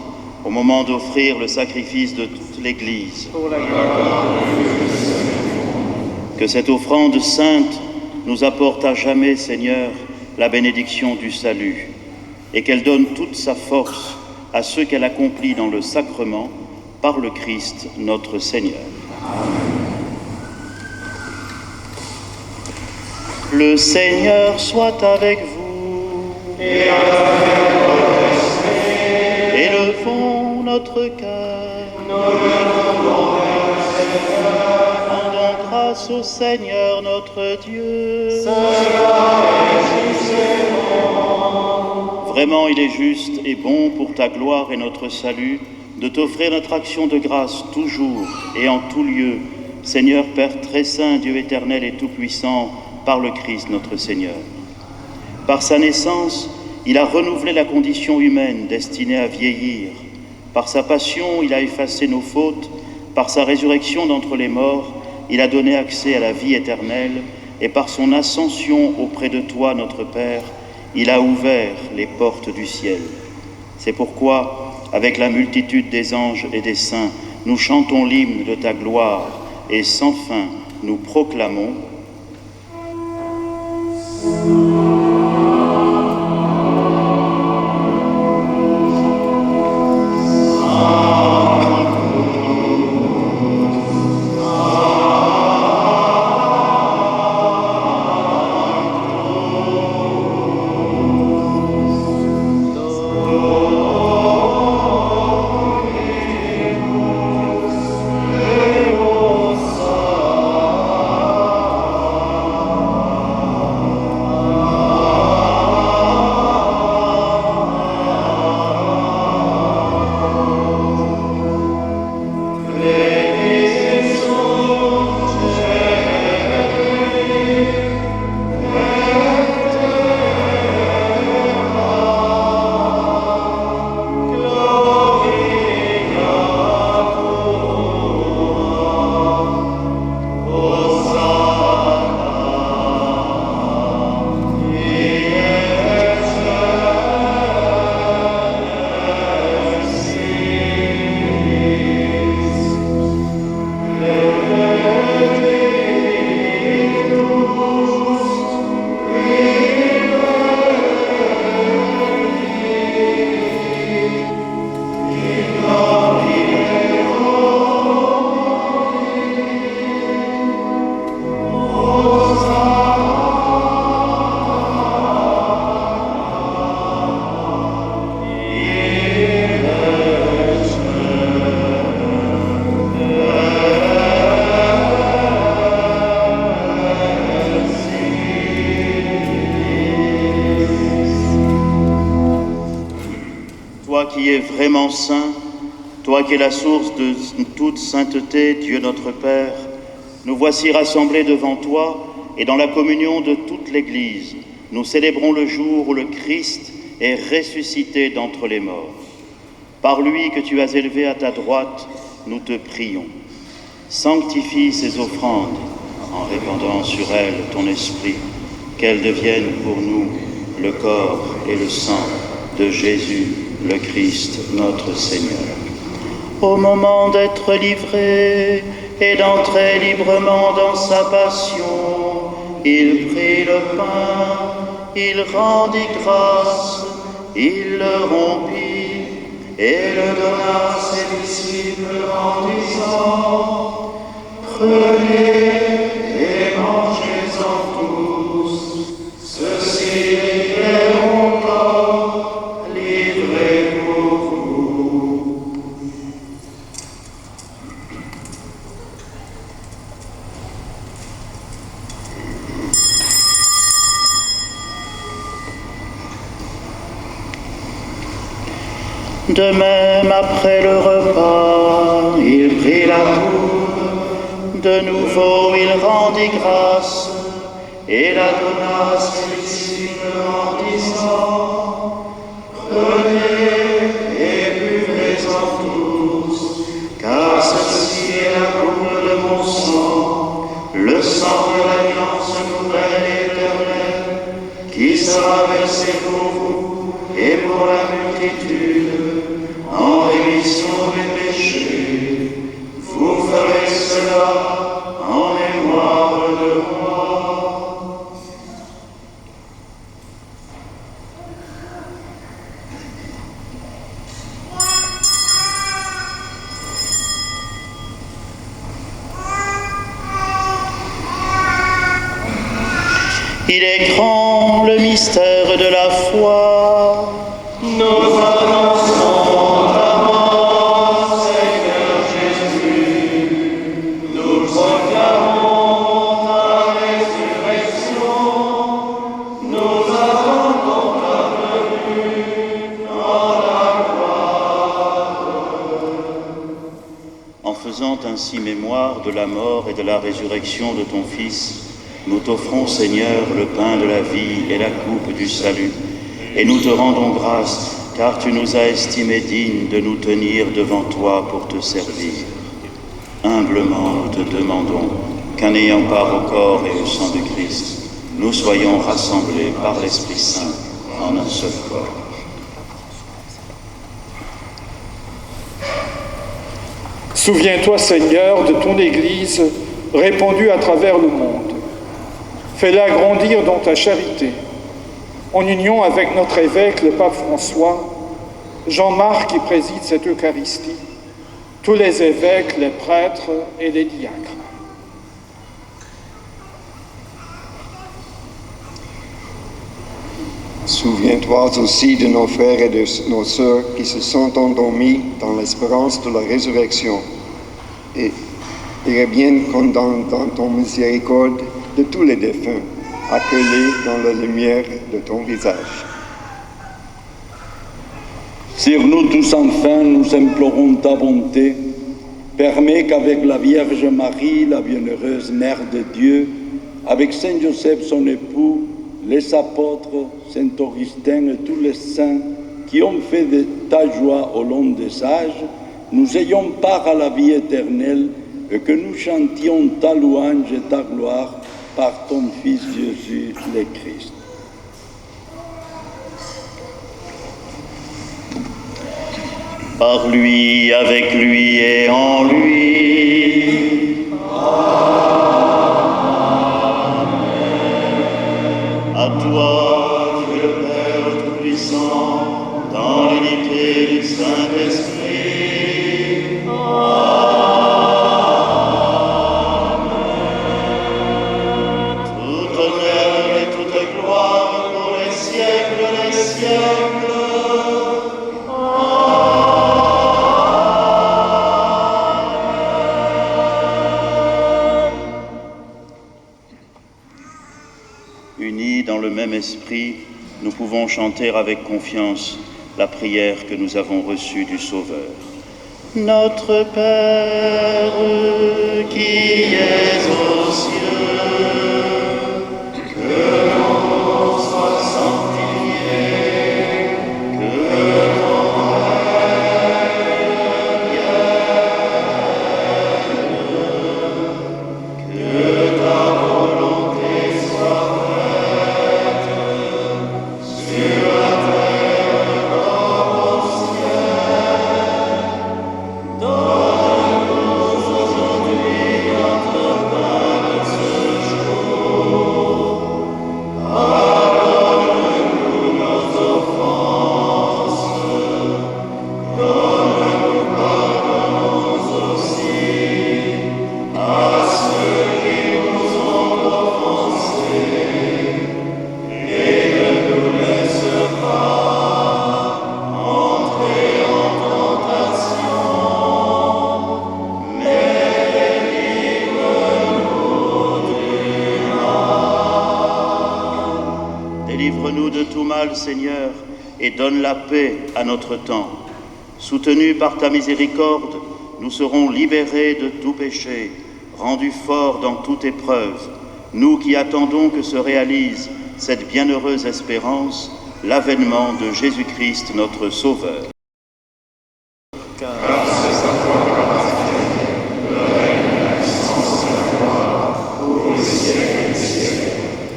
au moment d'offrir le sacrifice de toute l'Église. Que cette offrande sainte nous apporte à jamais, Seigneur, la bénédiction du salut, et qu'elle donne toute sa force à ceux qu'elle accomplit dans le sacrement par le Christ notre Seigneur. Le Seigneur soit avec vous. Et avec votre esprit. Élevons notre cœur. Rendons grâce au Seigneur notre Dieu. Vraiment, il est juste et bon pour ta gloire et notre salut de t'offrir notre action de grâce toujours et en tout lieu, Seigneur Père très saint, Dieu éternel et tout-puissant, par le Christ notre Seigneur. Par sa naissance, il a renouvelé la condition humaine destinée à vieillir. Par sa passion, il a effacé nos fautes. Par sa résurrection d'entre les morts, il a donné accès à la vie éternelle. Et par son ascension auprès de toi, notre Père, il a ouvert les portes du ciel. C'est pourquoi, avec la multitude des anges et des saints, nous chantons l'hymne de ta gloire et sans fin nous proclamons qui es vraiment saint, toi qui es la source de toute sainteté, Dieu notre Père, nous voici rassemblés devant toi et dans la communion de toute l'Église, nous célébrons le jour où le Christ est ressuscité d'entre les morts. Par lui que tu as élevé à ta droite, nous te prions. Sanctifie ces offrandes en répandant sur elles ton esprit, qu'elles deviennent pour nous le corps et le sang de Jésus, le Christ, notre Seigneur. Au moment d'être livré et d'entrer librement dans sa passion, il prit le pain, il rendit grâce, il le rompit et le donna à ses disciples en disant : prenez et mangez-en tous, ceci est mon corps livré pour vous. De même, après le repas, il prit la coupe, de nouveau il rendit grâce, et la donna à ses disciples en disant : prenez et buvez-en tous, car ceci est la coupe de mon sang, le sang de l'alliance nouvelle et éternelle, qui sera versé pour vous et pour la multitude Il est grand le mystère de la foi. Nous annonçons ta mort, Seigneur Jésus. Nous proclamons ta résurrection. Nous attendons ta venue dans la gloire. En faisant ainsi mémoire de la mort et de la résurrection de ton Fils, nous t'offrons, Seigneur, le pain de la vie et la coupe du salut, et nous te rendons grâce, car tu nous as estimés dignes de nous tenir devant toi pour te servir. Humblement, nous te demandons qu'en ayant part au corps et au sang de Christ, nous soyons rassemblés par l'Esprit Saint en un seul corps. Souviens-toi, Seigneur, de ton Église répandue à travers le monde. Fais-la grandir dans ta charité, en union avec notre évêque, le pape François, Jean-Marc qui préside cette Eucharistie, tous les évêques, les prêtres et les diacres. Souviens-toi aussi de nos frères et de nos sœurs qui se sont endormis dans l'espérance de la résurrection et reviens dans ton miséricorde de tous les défunts, accueillis dans la lumière de ton visage. Sur nous tous enfin, nous implorons ta bonté. Permets qu'avec la Vierge Marie, la bienheureuse Mère de Dieu, avec Saint Joseph son époux, les apôtres, Saint Augustin et tous les saints qui ont fait de ta joie au long des âges, nous ayons part à la vie éternelle et que nous chantions ta louange et ta gloire par ton Fils Jésus le Christ. Par lui, avec lui et en lui. Amen. À toi, Dieu le Père Tout-Puissant, dans l'unité du Saint-Esprit. Amen. Tout honneur et toute gloire pour les siècles des siècles. Unis dans le même esprit, nous pouvons chanter avec confiance la prière que nous avons reçue du Sauveur. Notre Père qui es aux cieux, que ton soit sanctifié, que ton règne vienne, que ta volonté soit faite sur la terre comme au ciel. Donne-nous aujourd'hui notre pain de ce jour. Pardonne-nous nos offenses, comme nous pardonnons aussi à ceux qui nous ont offensés, et ne nous laisse pas entrer en tentation, mais délivre-nous du mal. Délivre-nous de tout mal, Seigneur, et donne la paix à notre temps. Soutenus par ta miséricorde, nous serons libérés de tout péché, rendus forts dans toute épreuve, nous qui attendons que se réalise cette bienheureuse espérance, l'avènement de Jésus-Christ notre Sauveur.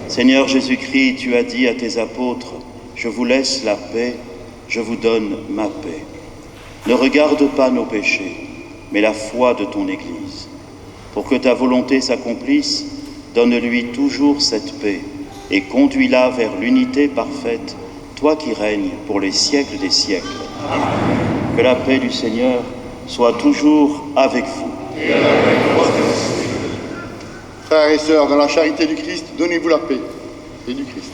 Seigneur Jésus-Christ, tu as dit à tes apôtres, « Je vous laisse la paix, je vous donne ma paix. » Ne regarde pas nos péchés, mais la foi de ton Église. Pour que ta volonté s'accomplisse, donne-lui toujours cette paix et conduis-la vers l'unité parfaite, toi qui règnes pour les siècles des siècles. Que la paix du Seigneur soit toujours avec vous. Et avec votre esprit. Frères et sœurs, dans la charité du Christ, donnez-vous la paix. et du Christ.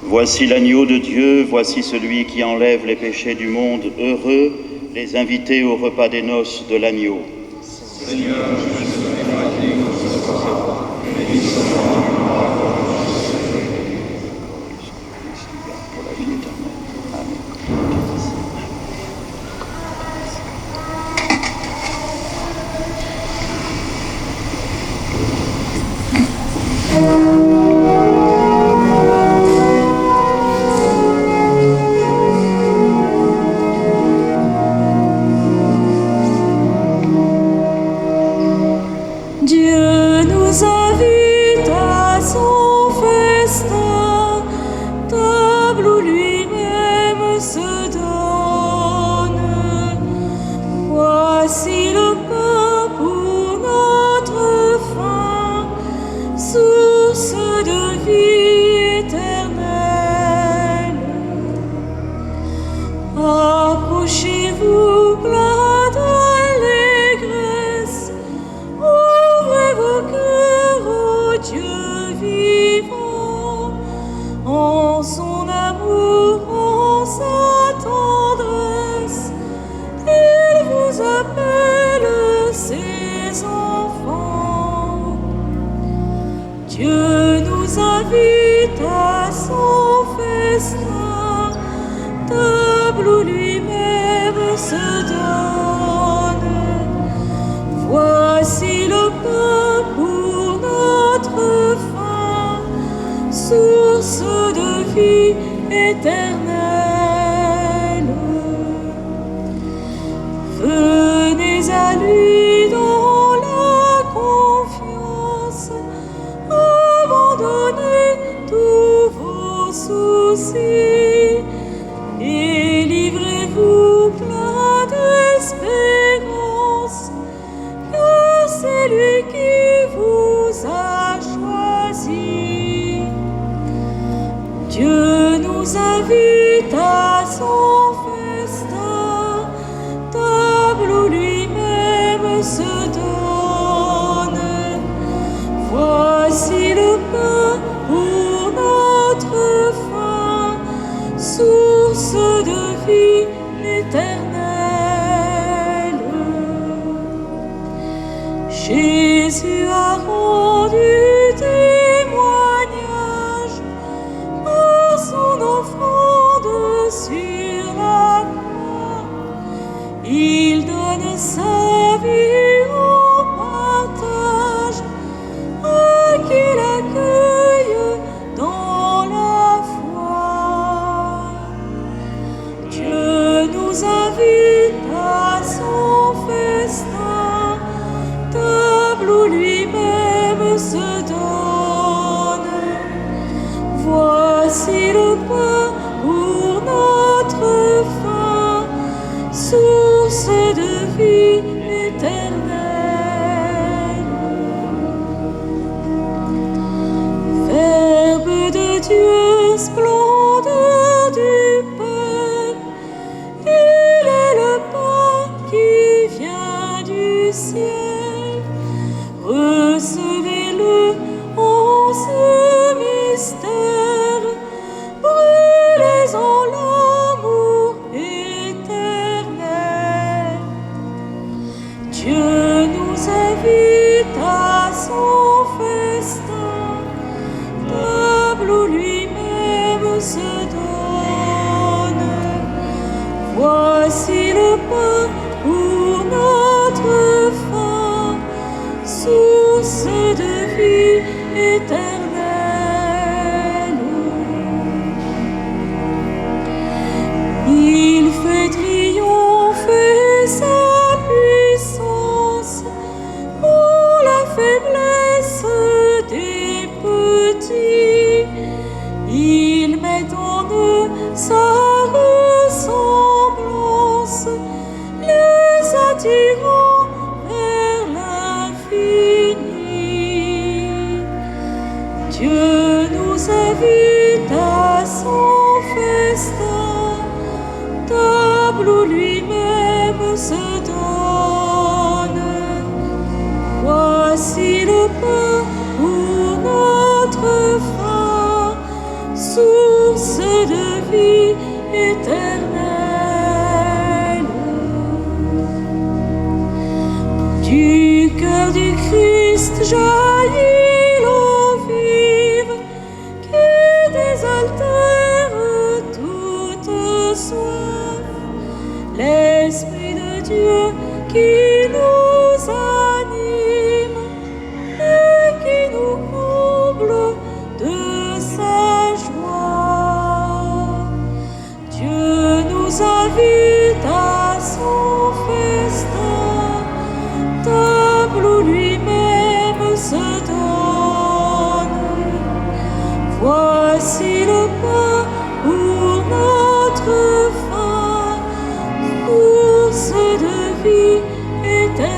Voici l'agneau de Dieu, voici celui qui enlève les péchés du monde. Heureux les invités au repas des noces de l'agneau. Seigneur, je ne suis pas digne de recevoir, mais dis seulement pour la vie éternelle. Amen. Dieu nous invite à son festin, table où lui-même se donne. Voici le pain pour notre faim, source de vie éternelle. Approchez-vous plein d'allégresse, ouvrez vos cœurs au Dieu vivant, en son amour, en sa tendresse, il vous appelle ses enfants. Dieu nous invite à son festin, table où lui-même se donne. Voici le pain pour notre faim, source de vie éternelle. Venez à lui dans la confiance, abandonnez tous vos soucis et livrez-vous plein d'espérance, car c'est lui qui vous a choisi. Dieu nous invite à son festin, table où lui-même se donne. Voici le pain pour notre faim, source de vie éternelle. Jésus a rendu témoignage par son offrande sur la croix. Il donne sa vie au partage à qui l'accueille dans la foi. Dieu nous invite à son festin, table où lui-même se donne. Voici le pain pour notre faim, source de vie éternelle. Verbe de Dieu, splendeur du Père, il est le pain qui vient Voici le pain pour notre faim, source de vie éternelle. Il fait triompher sa puissance pour la faiblesse des petits. Il met en eux sa ressemblance, les attirant vers l'infini. Dieu nous invite à son festin, table où lui-même se donne. Voici le pain pour notre faim, source de vie éternelle. Du cœur du Christ jaillit l'eau vive qui désaltère toute soif. L'Esprit de Dieu qui nous anime et qui nous comble de sa joie. Dieu nous invite à son festin, table où lui-même se donne. Voici le pain pour notre faim, source de vie éternelle.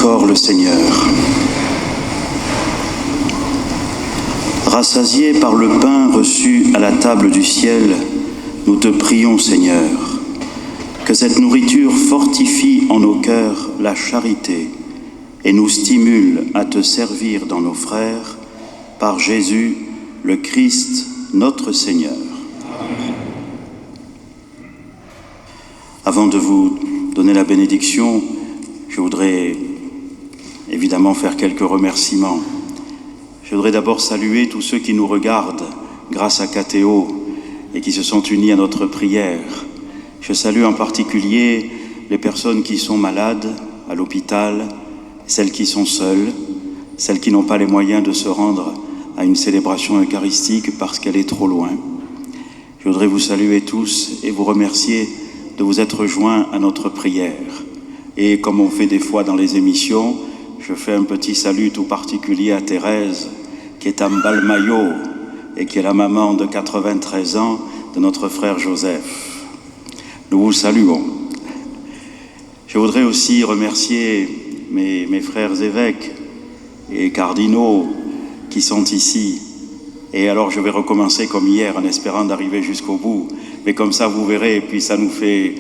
encore le Seigneur. Rassasiés par le pain reçu à la table du ciel, nous te prions, Seigneur, que cette nourriture fortifie en nos cœurs la charité et nous stimule à te servir dans nos frères, par Jésus, le Christ, notre Seigneur. Amen. Avant de vous donner la bénédiction, je voudrais évidemment faire quelques remerciements. Je voudrais d'abord saluer tous ceux qui nous regardent grâce à KTO et qui se sont unis à notre prière. Je salue en particulier les personnes qui sont malades à l'hôpital, celles qui sont seules, celles qui n'ont pas les moyens de se rendre à une célébration eucharistique parce qu'elle est trop loin. Je voudrais vous saluer tous et vous remercier de vous être joints à notre prière. Et comme on fait des fois dans les émissions, je fais un petit salut tout particulier à Thérèse, qui est à Mbalmayo et qui est la maman de 93 ans de notre frère Joseph. Nous vous saluons. Je voudrais aussi remercier mes frères évêques et cardinaux qui sont ici. Et alors je vais recommencer comme hier en espérant d'arriver jusqu'au bout. Mais comme ça vous verrez, et puis ça nous fait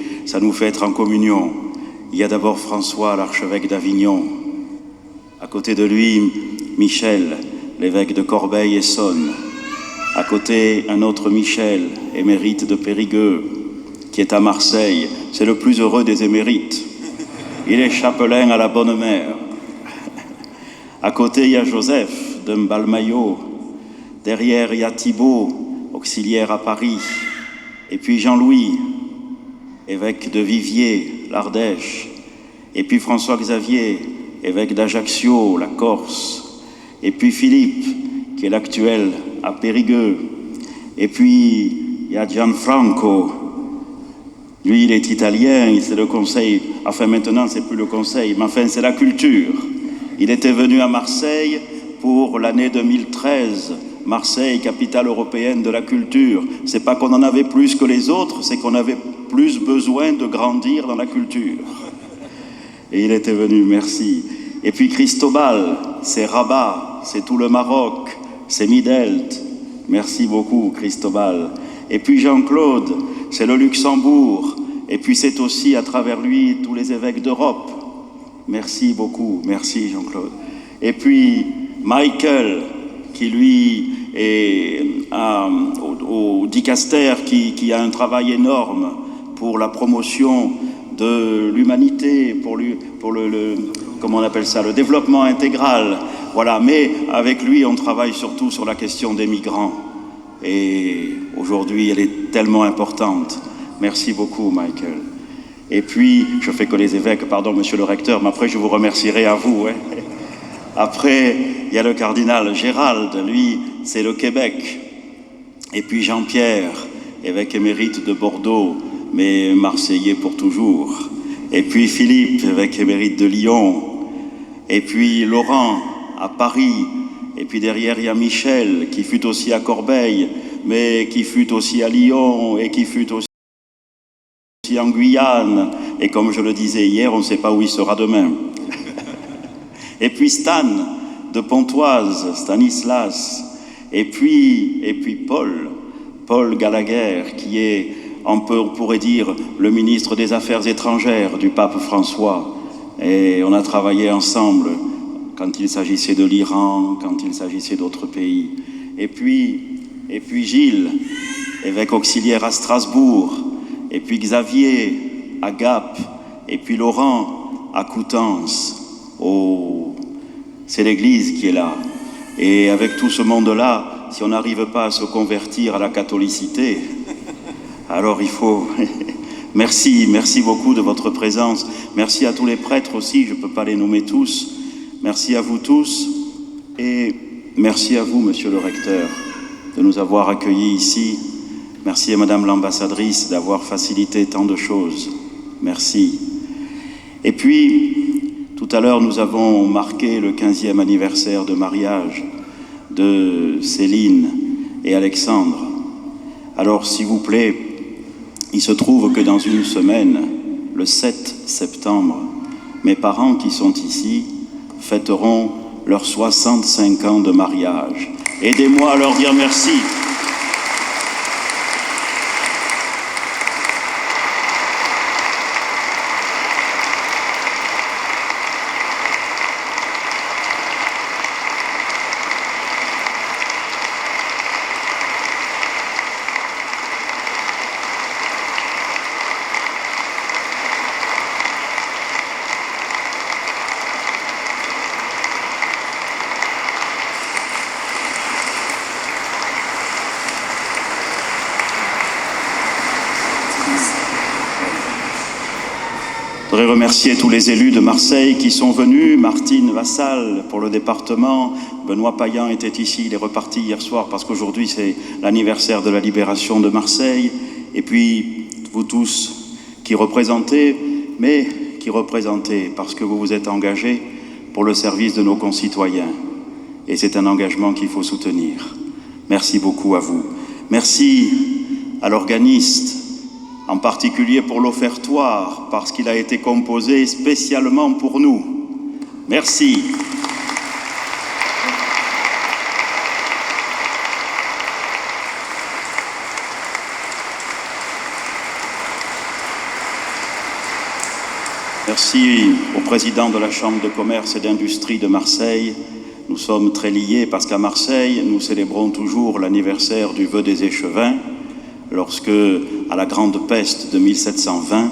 être en communion. Il y a d'abord François, l'archevêque d'Avignon. À côté de lui, Michel, l'évêque de Corbeil-Essonnes. À côté, un autre Michel, émérite de Périgueux, qui est à Marseille. C'est le plus heureux des émérites. Il est chapelain à la Bonne Mère. À côté, il y a Joseph de Mbalmayo. Derrière, il y a Thibaut, auxiliaire à Paris. Et puis Jean-Louis, évêque de Viviers, l'Ardèche. Et puis François-Xavier, évêque d'Ajaccio, la Corse. Et puis Philippe, qui est l'actuel à Périgueux. Et puis, il y a Gianfranco. Lui, il est italien, c'est le conseil. Enfin, maintenant, c'est plus le conseil, mais enfin, c'est la culture. Il était venu à Marseille pour l'année 2013. Marseille, capitale européenne de la culture. C'est pas qu'on en avait plus que les autres, c'est qu'on avait plus besoin de grandir dans la culture. Et il était venu, merci. Et puis Cristobal, c'est Rabat, c'est tout le Maroc, c'est Midelt. Merci beaucoup, Cristobal. Et puis Jean-Claude, c'est le Luxembourg. Et puis c'est aussi à travers lui tous les évêques d'Europe. Merci beaucoup, merci Jean-Claude. Et puis Michael, qui lui est au dicaster, qui a un travail énorme pour la promotion de l'humanité, pour le comment on appelle ça, le développement intégral. Voilà, mais avec lui, on travaille surtout sur la question des migrants. Et aujourd'hui, elle est tellement importante. Merci beaucoup, Michael. Et puis, je fais que les évêques, pardon, monsieur le recteur, mais après, je vous remercierai à vous. Hein. Après, il y a le cardinal Gérald, lui, c'est le Québec. Et puis Jean-Pierre, évêque émérite de Bordeaux, mais marseillais pour toujours. Et puis Philippe, évêque émérite de Lyon. Et puis Laurent, à Paris. Et puis derrière, il y a Michel, qui fut aussi à Corbeil, mais qui fut aussi à Lyon, et qui fut aussi en Guyane. Et comme je le disais hier, on ne sait pas où il sera demain. Et puis Stan, de Pontoise, Stanislas. Et puis Paul Gallagher, qui est, on pourrait dire, le ministre des Affaires étrangères du pape François. Et on a travaillé ensemble quand il s'agissait de l'Iran, quand il s'agissait d'autres pays. Et puis Gilles, évêque auxiliaire à Strasbourg. Et puis Xavier à Gap. Et puis Laurent à Coutances. Oh, c'est l'Église qui est là. Et avec tout ce monde-là, si on n'arrive pas à se convertir à la catholicité, alors il faut... Merci beaucoup de votre présence. Merci à tous les prêtres aussi, je ne peux pas les nommer tous. Merci à vous tous. Et merci à vous, monsieur le recteur, de nous avoir accueillis ici. Merci à madame l'ambassadrice d'avoir facilité tant de choses. Merci. Et puis, tout à l'heure, nous avons marqué le 15e anniversaire de mariage de Céline et Alexandre. Alors, s'il vous plaît, il se trouve que dans une semaine, le 7 septembre, mes parents qui sont ici fêteront leurs 65 ans de mariage. Aidez-moi à leur dire merci. Je voudrais remercier tous les élus de Marseille qui sont venus. Martine Vassal pour le département, Benoît Payan était ici, il est reparti hier soir parce qu'aujourd'hui c'est l'anniversaire de la libération de Marseille. Et puis vous tous qui représentez, mais qui représentez parce que vous vous êtes engagés pour le service de nos concitoyens. Et c'est un engagement qu'il faut soutenir. Merci beaucoup à vous. Merci à l'organiste, en particulier pour l'offertoire, parce qu'il a été composé spécialement pour nous. Merci. Merci au président de la Chambre de commerce et d'industrie de Marseille. Nous sommes très liés parce qu'à Marseille, nous célébrons toujours l'anniversaire du vœu des échevins, lorsque, à la Grande Peste de 1720,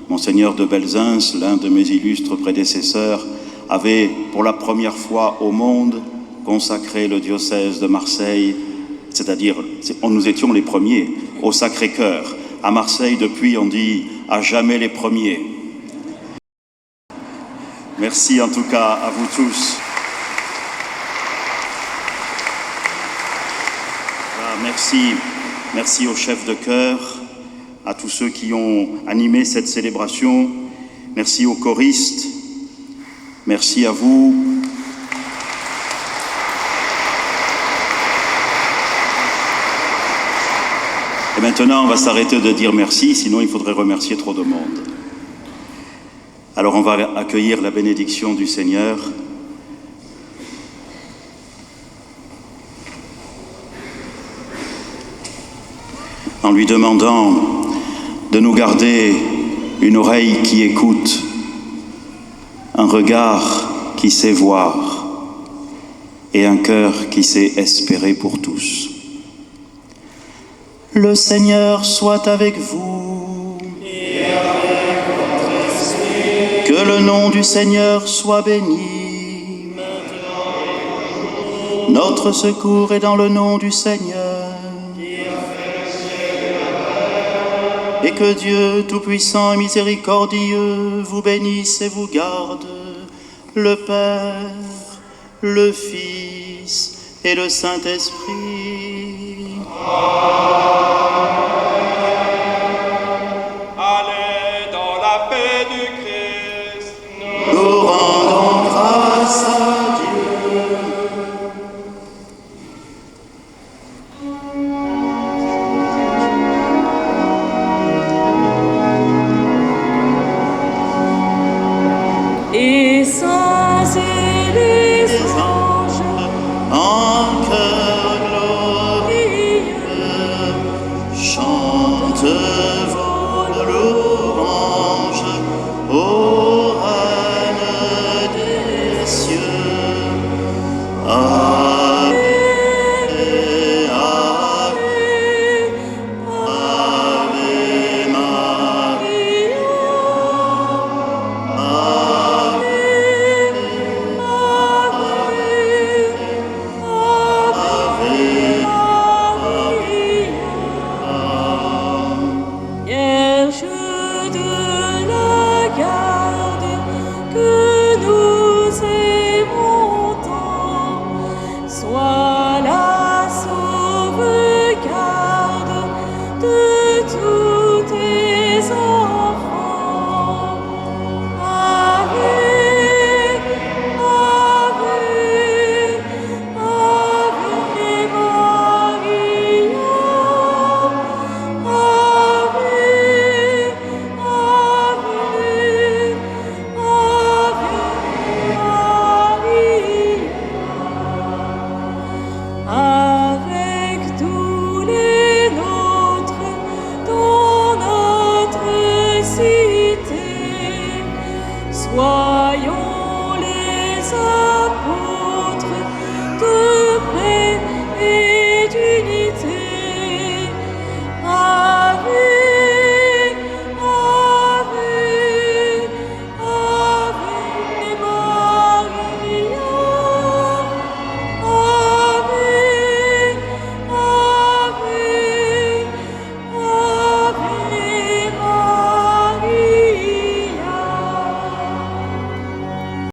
Monseigneur de Belzunce, l'un de mes illustres prédécesseurs, avait pour la première fois au monde consacré le diocèse de Marseille, c'est-à-dire, nous étions les premiers, au Sacré-Cœur. À Marseille, depuis, on dit « à jamais les premiers ». Merci en tout cas à vous tous. Voilà, merci aux chefs de chœur, à tous ceux qui ont animé cette célébration. Merci aux choristes. Merci à vous. Et maintenant, on va s'arrêter de dire merci, sinon il faudrait remercier trop de monde. Alors on va accueillir la bénédiction du Seigneur. En lui demandant de nous garder une oreille qui écoute, un regard qui sait voir et un cœur qui sait espérer pour tous. Le Seigneur soit avec vous. Que le nom du Seigneur soit béni. Notre secours est dans le nom du Seigneur. Et que Dieu Tout-Puissant et Miséricordieux vous bénisse et vous garde, le Père, le Fils et le Saint-Esprit. Amen.